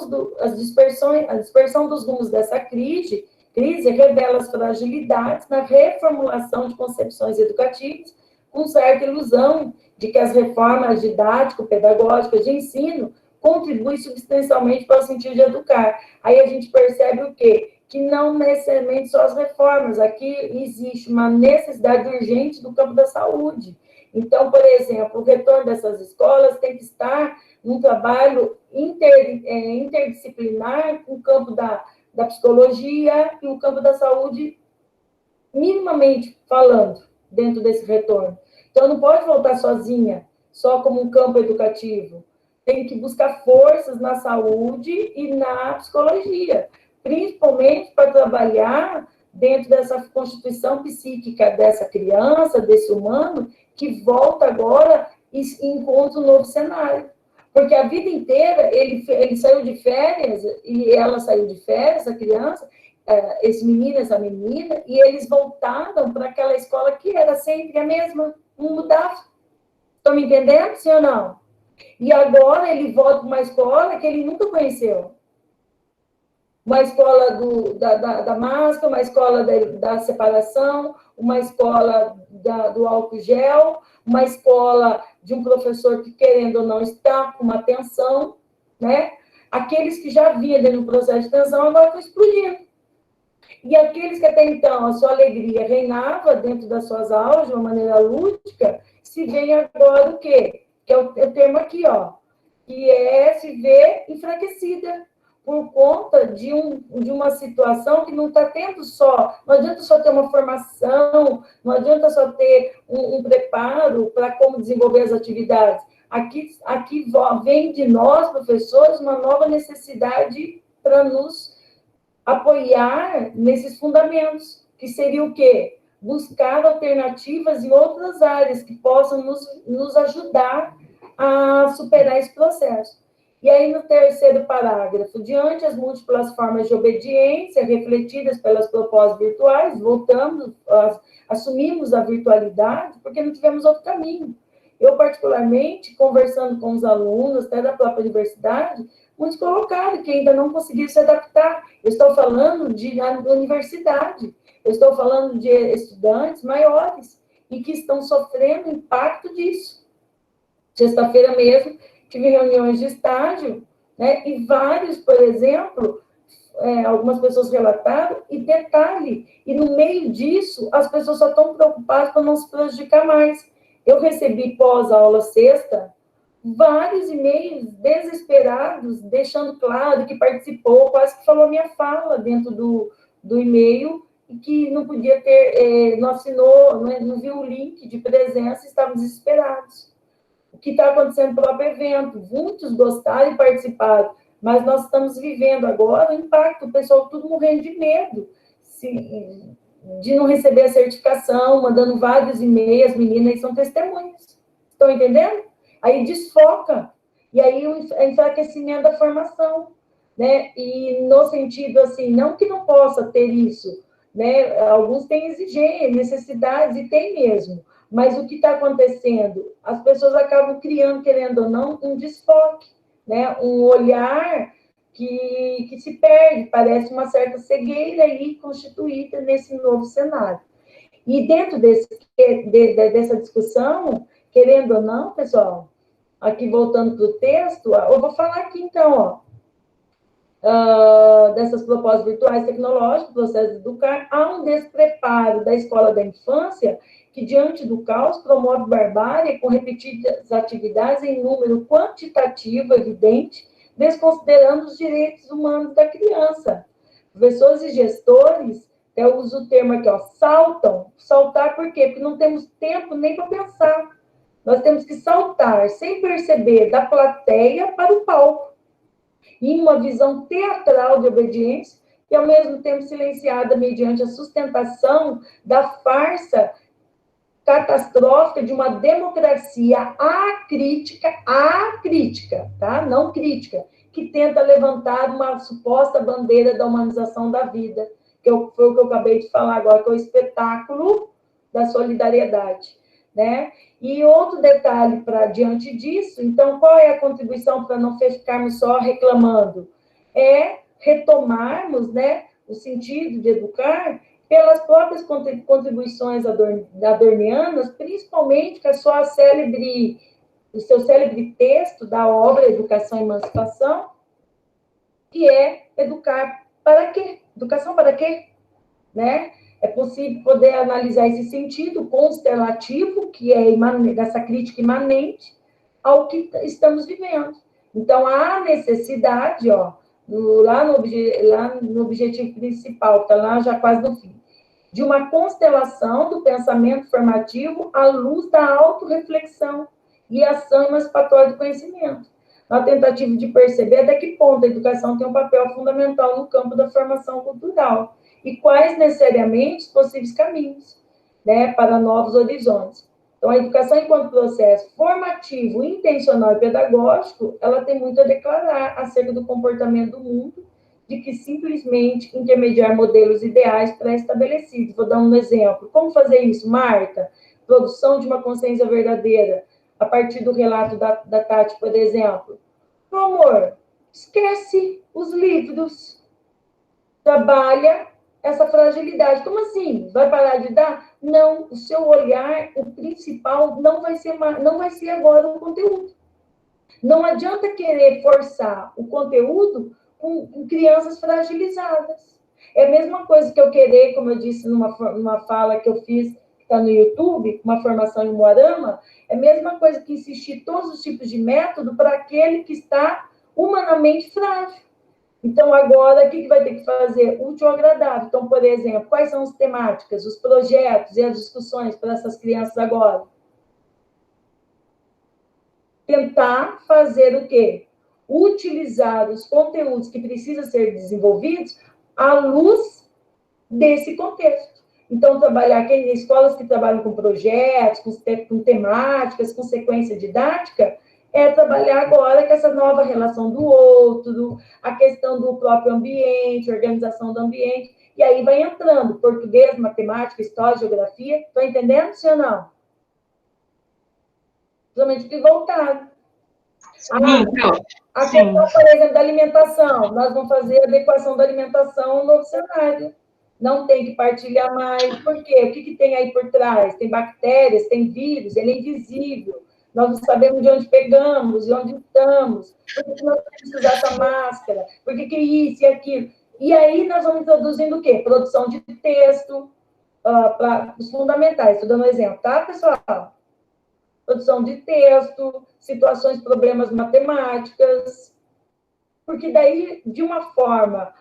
dos rumos dessa crise revela as fragilidades na reformulação de concepções educativas, com certa ilusão de que as reformas didático-pedagógicas de ensino contribuem substancialmente para o sentido de educar. Aí a gente percebe o quê? Que não necessariamente só as reformas, aqui existe uma necessidade urgente do campo da saúde. Então, por exemplo, o retorno dessas escolas tem que estar num trabalho interdisciplinar com o campo da psicologia e o campo da saúde, minimamente falando, dentro desse retorno. Então, não pode voltar sozinha, só como um campo educativo. Tem que buscar forças na saúde e na psicologia, principalmente para trabalhar dentro dessa constituição psíquica dessa criança, desse humano, que volta agora e encontra um novo cenário. Porque a vida inteira ele saiu de férias, e ela saiu de férias, a criança, esse menino, essa menina, e eles voltaram para aquela escola que era sempre a mesma, não mudava. Estão me entendendo, sim ou não? E agora ele volta para uma escola que ele nunca conheceu. Uma escola da máscara, uma escola da separação, uma escola do álcool gel, uma escola de um professor que, querendo ou não, está com uma tensão, né? Aqueles que já vinham dentro do processo de tensão agora estão explodindo. E aqueles que até então a sua alegria reinava dentro das suas aulas de uma maneira lúdica, se veem agora o quê? Que é o termo aqui, ó, que é se ver enfraquecida por conta de uma situação que não está tendo só, não adianta só ter uma formação, não adianta só ter um preparo para como desenvolver as atividades. Aqui vem de nós, professores, uma nova necessidade para nos apoiar nesses fundamentos, que seria o quê? Buscar alternativas em outras áreas que possam nos ajudar a superar esse processo. E aí, no terceiro parágrafo, diante as múltiplas formas de obediência refletidas pelas propostas virtuais, assumimos a virtualidade porque não tivemos outro caminho. Eu, particularmente, conversando com os alunos, até da própria universidade, muitos colocaram que ainda não conseguiram se adaptar. Eu estou falando da universidade, eu estou falando de estudantes maiores e que estão sofrendo o impacto disso. Sexta-feira mesmo, tive reuniões de estágio, né? E vários, por exemplo, algumas pessoas relataram, e detalhe, e no meio disso, as pessoas só estão preocupadas para não se prejudicar mais. Eu recebi pós-aula sexta, vários e-mails desesperados, deixando claro que participou, quase que falou minha fala dentro do e-mail, e que não podia ter, não assinou, não viu o link de presença, estavam desesperados. O que está acontecendo no próprio evento, muitos gostaram e participaram, mas nós estamos vivendo agora o impacto, o pessoal tudo morrendo de medo, de não receber a certificação, mandando vários e-mails, as meninas são testemunhas, estão entendendo? Aí desfoca, e aí o enfraquecimento da formação, né? E no sentido, assim, não que não possa ter isso, né? Alguns têm exigência, necessidades, e tem mesmo, mas o que está acontecendo? As pessoas acabam criando, querendo ou não, um desfoque, né? Um olhar que se perde, parece uma certa cegueira aí constituída nesse novo cenário. E dentro dessa discussão, querendo ou não, pessoal, aqui voltando para o texto, eu vou falar aqui então, dessas propostas virtuais tecnológicas, processo de educar, há um despreparo da escola da infância que, diante do caos, promove barbárie com repetidas atividades em número quantitativo evidente, desconsiderando os direitos humanos da criança. Professores e gestores, eu uso o termo aqui, saltar por quê? Porque não temos tempo nem para pensar. Nós temos que saltar, sem perceber, da plateia para o palco, em uma visão teatral de obediência, e ao mesmo tempo silenciada mediante a sustentação da farsa catastrófica de uma democracia acrítica, tá? Não crítica, que tenta levantar uma suposta bandeira da humanização da vida, que foi o que eu acabei de falar agora, que é o espetáculo da solidariedade, né? E outro detalhe para diante disso, então, qual é a contribuição para não ficarmos só reclamando? É retomarmos, né, o sentido de educar pelas próprias contribuições adornianas, principalmente com o seu célebre texto da obra Educação e Emancipação, que é educar para quê? Educação para quê? Né? É possível poder analisar esse sentido constelativo, que é dessa crítica imanente ao que estamos vivendo. Então, há necessidade, lá no objetivo principal, está lá já quase no fim, de uma constelação do pensamento formativo à luz da autorreflexão e ação emancipatória do conhecimento, na tentativa de perceber até que ponto a educação tem um papel fundamental no campo da formação cultural e quais necessariamente os possíveis caminhos, né, para novos horizontes. Então, a educação enquanto processo formativo, intencional e pedagógico, ela tem muito a declarar acerca do comportamento do mundo, de que simplesmente intermediar modelos ideais pré-estabelecidos. Vou dar um exemplo. Como fazer isso, Marta? Produção de uma consciência verdadeira, a partir do relato da Tati, por exemplo. Meu amor, esquece os livros. Trabalha essa fragilidade. Como assim? Vai parar de dar? Não, o seu olhar, o principal, não vai ser agora o conteúdo. Não adianta querer forçar o conteúdo com crianças fragilizadas. É a mesma coisa que eu querer, como eu disse numa fala que eu fiz, que está no YouTube, uma formação em Moarama, é a mesma coisa que insistir todos os tipos de método para aquele que está humanamente frágil. Então, agora, o que vai ter que fazer? Útil ou agradável. Então, por exemplo, quais são as temáticas, os projetos e as discussões para essas crianças agora? Tentar fazer o quê? Utilizar os conteúdos que precisam ser desenvolvidos à luz desse contexto. Então, trabalhar em escolas que trabalham com projetos, com temáticas, com sequência didática, é trabalhar agora com essa nova relação do outro, a questão do próprio ambiente, organização do ambiente, e aí vai entrando português, matemática, história, geografia. Estão entendendo, sim ou não? Principalmente que voltaram. A questão, por exemplo, da alimentação. Nós vamos fazer a adequação da alimentação ao novo cenário. Não tem que partilhar mais. Por quê? O que tem aí por trás? Tem bactérias, tem vírus, ele é invisível. nós não sabemos de onde pegamos, de onde estamos, por que nós temos que usar essa máscara, por que isso e aquilo. E aí nós vamos introduzindo o quê? Produção de texto, para os fundamentais. Estou dando um exemplo, tá, pessoal? Produção de texto, situações, problemas matemáticas, porque daí, de uma forma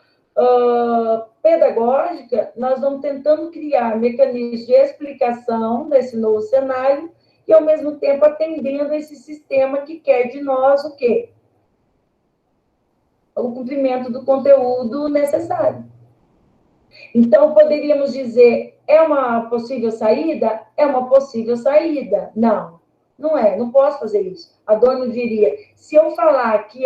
pedagógica, nós vamos tentando criar mecanismos de explicação desse novo cenário e, ao mesmo tempo, atendendo esse sistema que quer de nós o quê? O cumprimento do conteúdo necessário. Então, poderíamos dizer, é uma possível saída? É uma possível saída. Não, não é, não posso fazer isso. Adorno diria, se eu falar que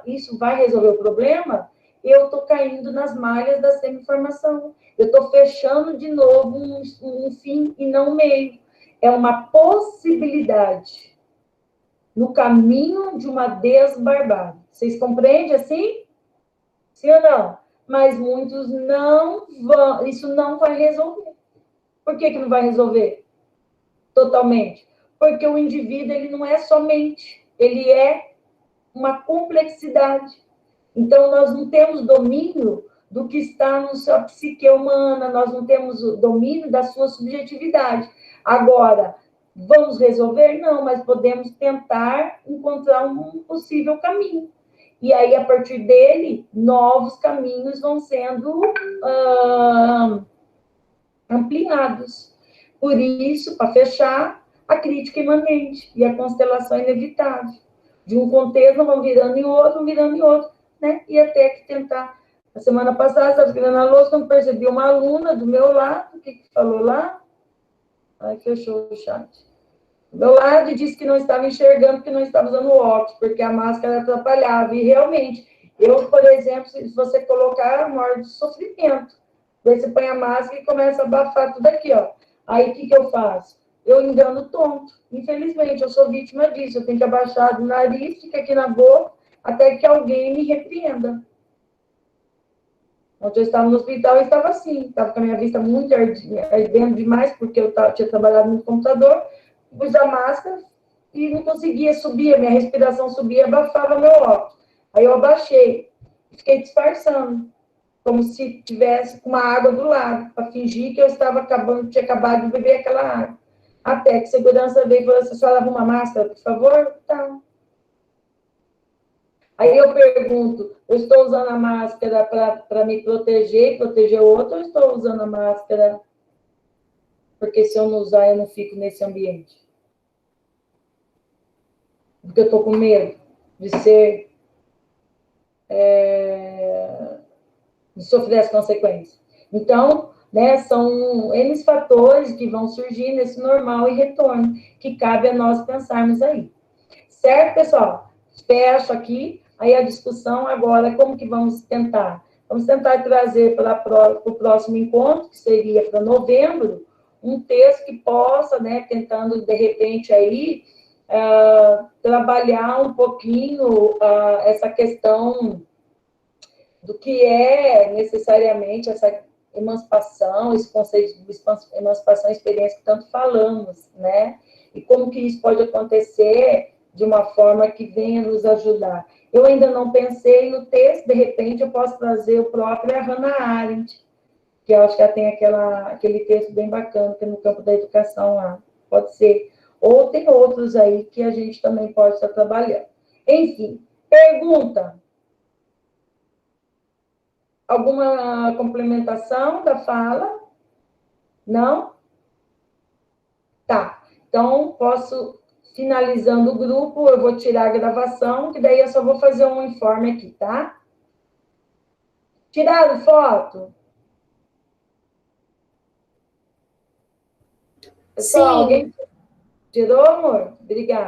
isso vai resolver o problema, eu estou caindo nas malhas da semi-informação. Eu estou fechando de novo um fim e não um meio. É uma possibilidade no caminho de uma desbarbada. Vocês compreendem assim? Sim ou não? Mas muitos não vão, isso não vai resolver. Por que não vai resolver totalmente? Porque o indivíduo, ele não é somente, ele é uma complexidade. Então, nós não temos domínio do que está na sua psique humana, nós não temos o domínio da sua subjetividade. Agora, vamos resolver? Não, mas podemos tentar encontrar um possível caminho. E aí, a partir dele, novos caminhos vão sendo ampliados. Por isso, para fechar, a crítica imanente e a constelação inevitável. De um contexto, vão virando em outro, né? E até que tentar. A semana passada, estava escrevendo a louça, quando percebi uma aluna do meu lado, o que falou lá? Ai, fechou o chat. Do meu lado, e disse que não estava enxergando, porque não estava usando óculos, porque a máscara atrapalhava. E realmente, eu, por exemplo, se você colocar, morre de sofrimento. Daí você põe a máscara e começa a abafar tudo aqui, ó. Aí, o que eu faço? Eu engano tonto. Infelizmente, eu sou vítima disso. Eu tenho que abaixar do nariz, fica aqui na boca, até que alguém me repreenda. Quando eu estava no hospital, eu estava assim. Estava com a minha vista muito ardendo demais, porque eu tinha trabalhado no computador, pus a máscara e não conseguia subir. A minha respiração subia, abafava meu óculos. Aí eu abaixei. Fiquei disfarçando, como se tivesse com uma água do lado, para fingir que eu tinha acabado de beber aquela água. Até que segurança veio e falou assim, só lava uma máscara, por favor? Tá. Aí eu pergunto, eu estou usando a máscara para me proteger e proteger o outro, ou estou usando a máscara porque se eu não usar, eu não fico nesse ambiente? Porque eu estou com medo de ser... de sofrer as consequências. Então, né, são N fatores que vão surgir nesse normal e retorno, que cabe a nós pensarmos aí. Certo, pessoal? Fecho aqui. Aí a discussão agora, como que vamos tentar? Vamos tentar trazer para o próximo encontro, que seria para novembro, um texto que possa, né, tentando, de repente, aí, trabalhar um pouquinho essa questão do que é necessariamente essa emancipação, esse conceito de emancipação e experiência que tanto falamos, né? E como que isso pode acontecer de uma forma que venha nos ajudar. Eu ainda não pensei no texto, de repente eu posso trazer o próprio Hannah Arendt, que eu acho que ela tem aquele texto bem bacana, que é no campo da educação lá, pode ser. Ou tem outros aí que a gente também pode estar trabalhando. Enfim, pergunta. Alguma complementação da fala? Não? Tá. Então, posso, finalizando o grupo, eu vou tirar a gravação, que daí eu só vou fazer um informe aqui, tá? Tiraram foto? Pessoal, alguém tirou, amor? Obrigada.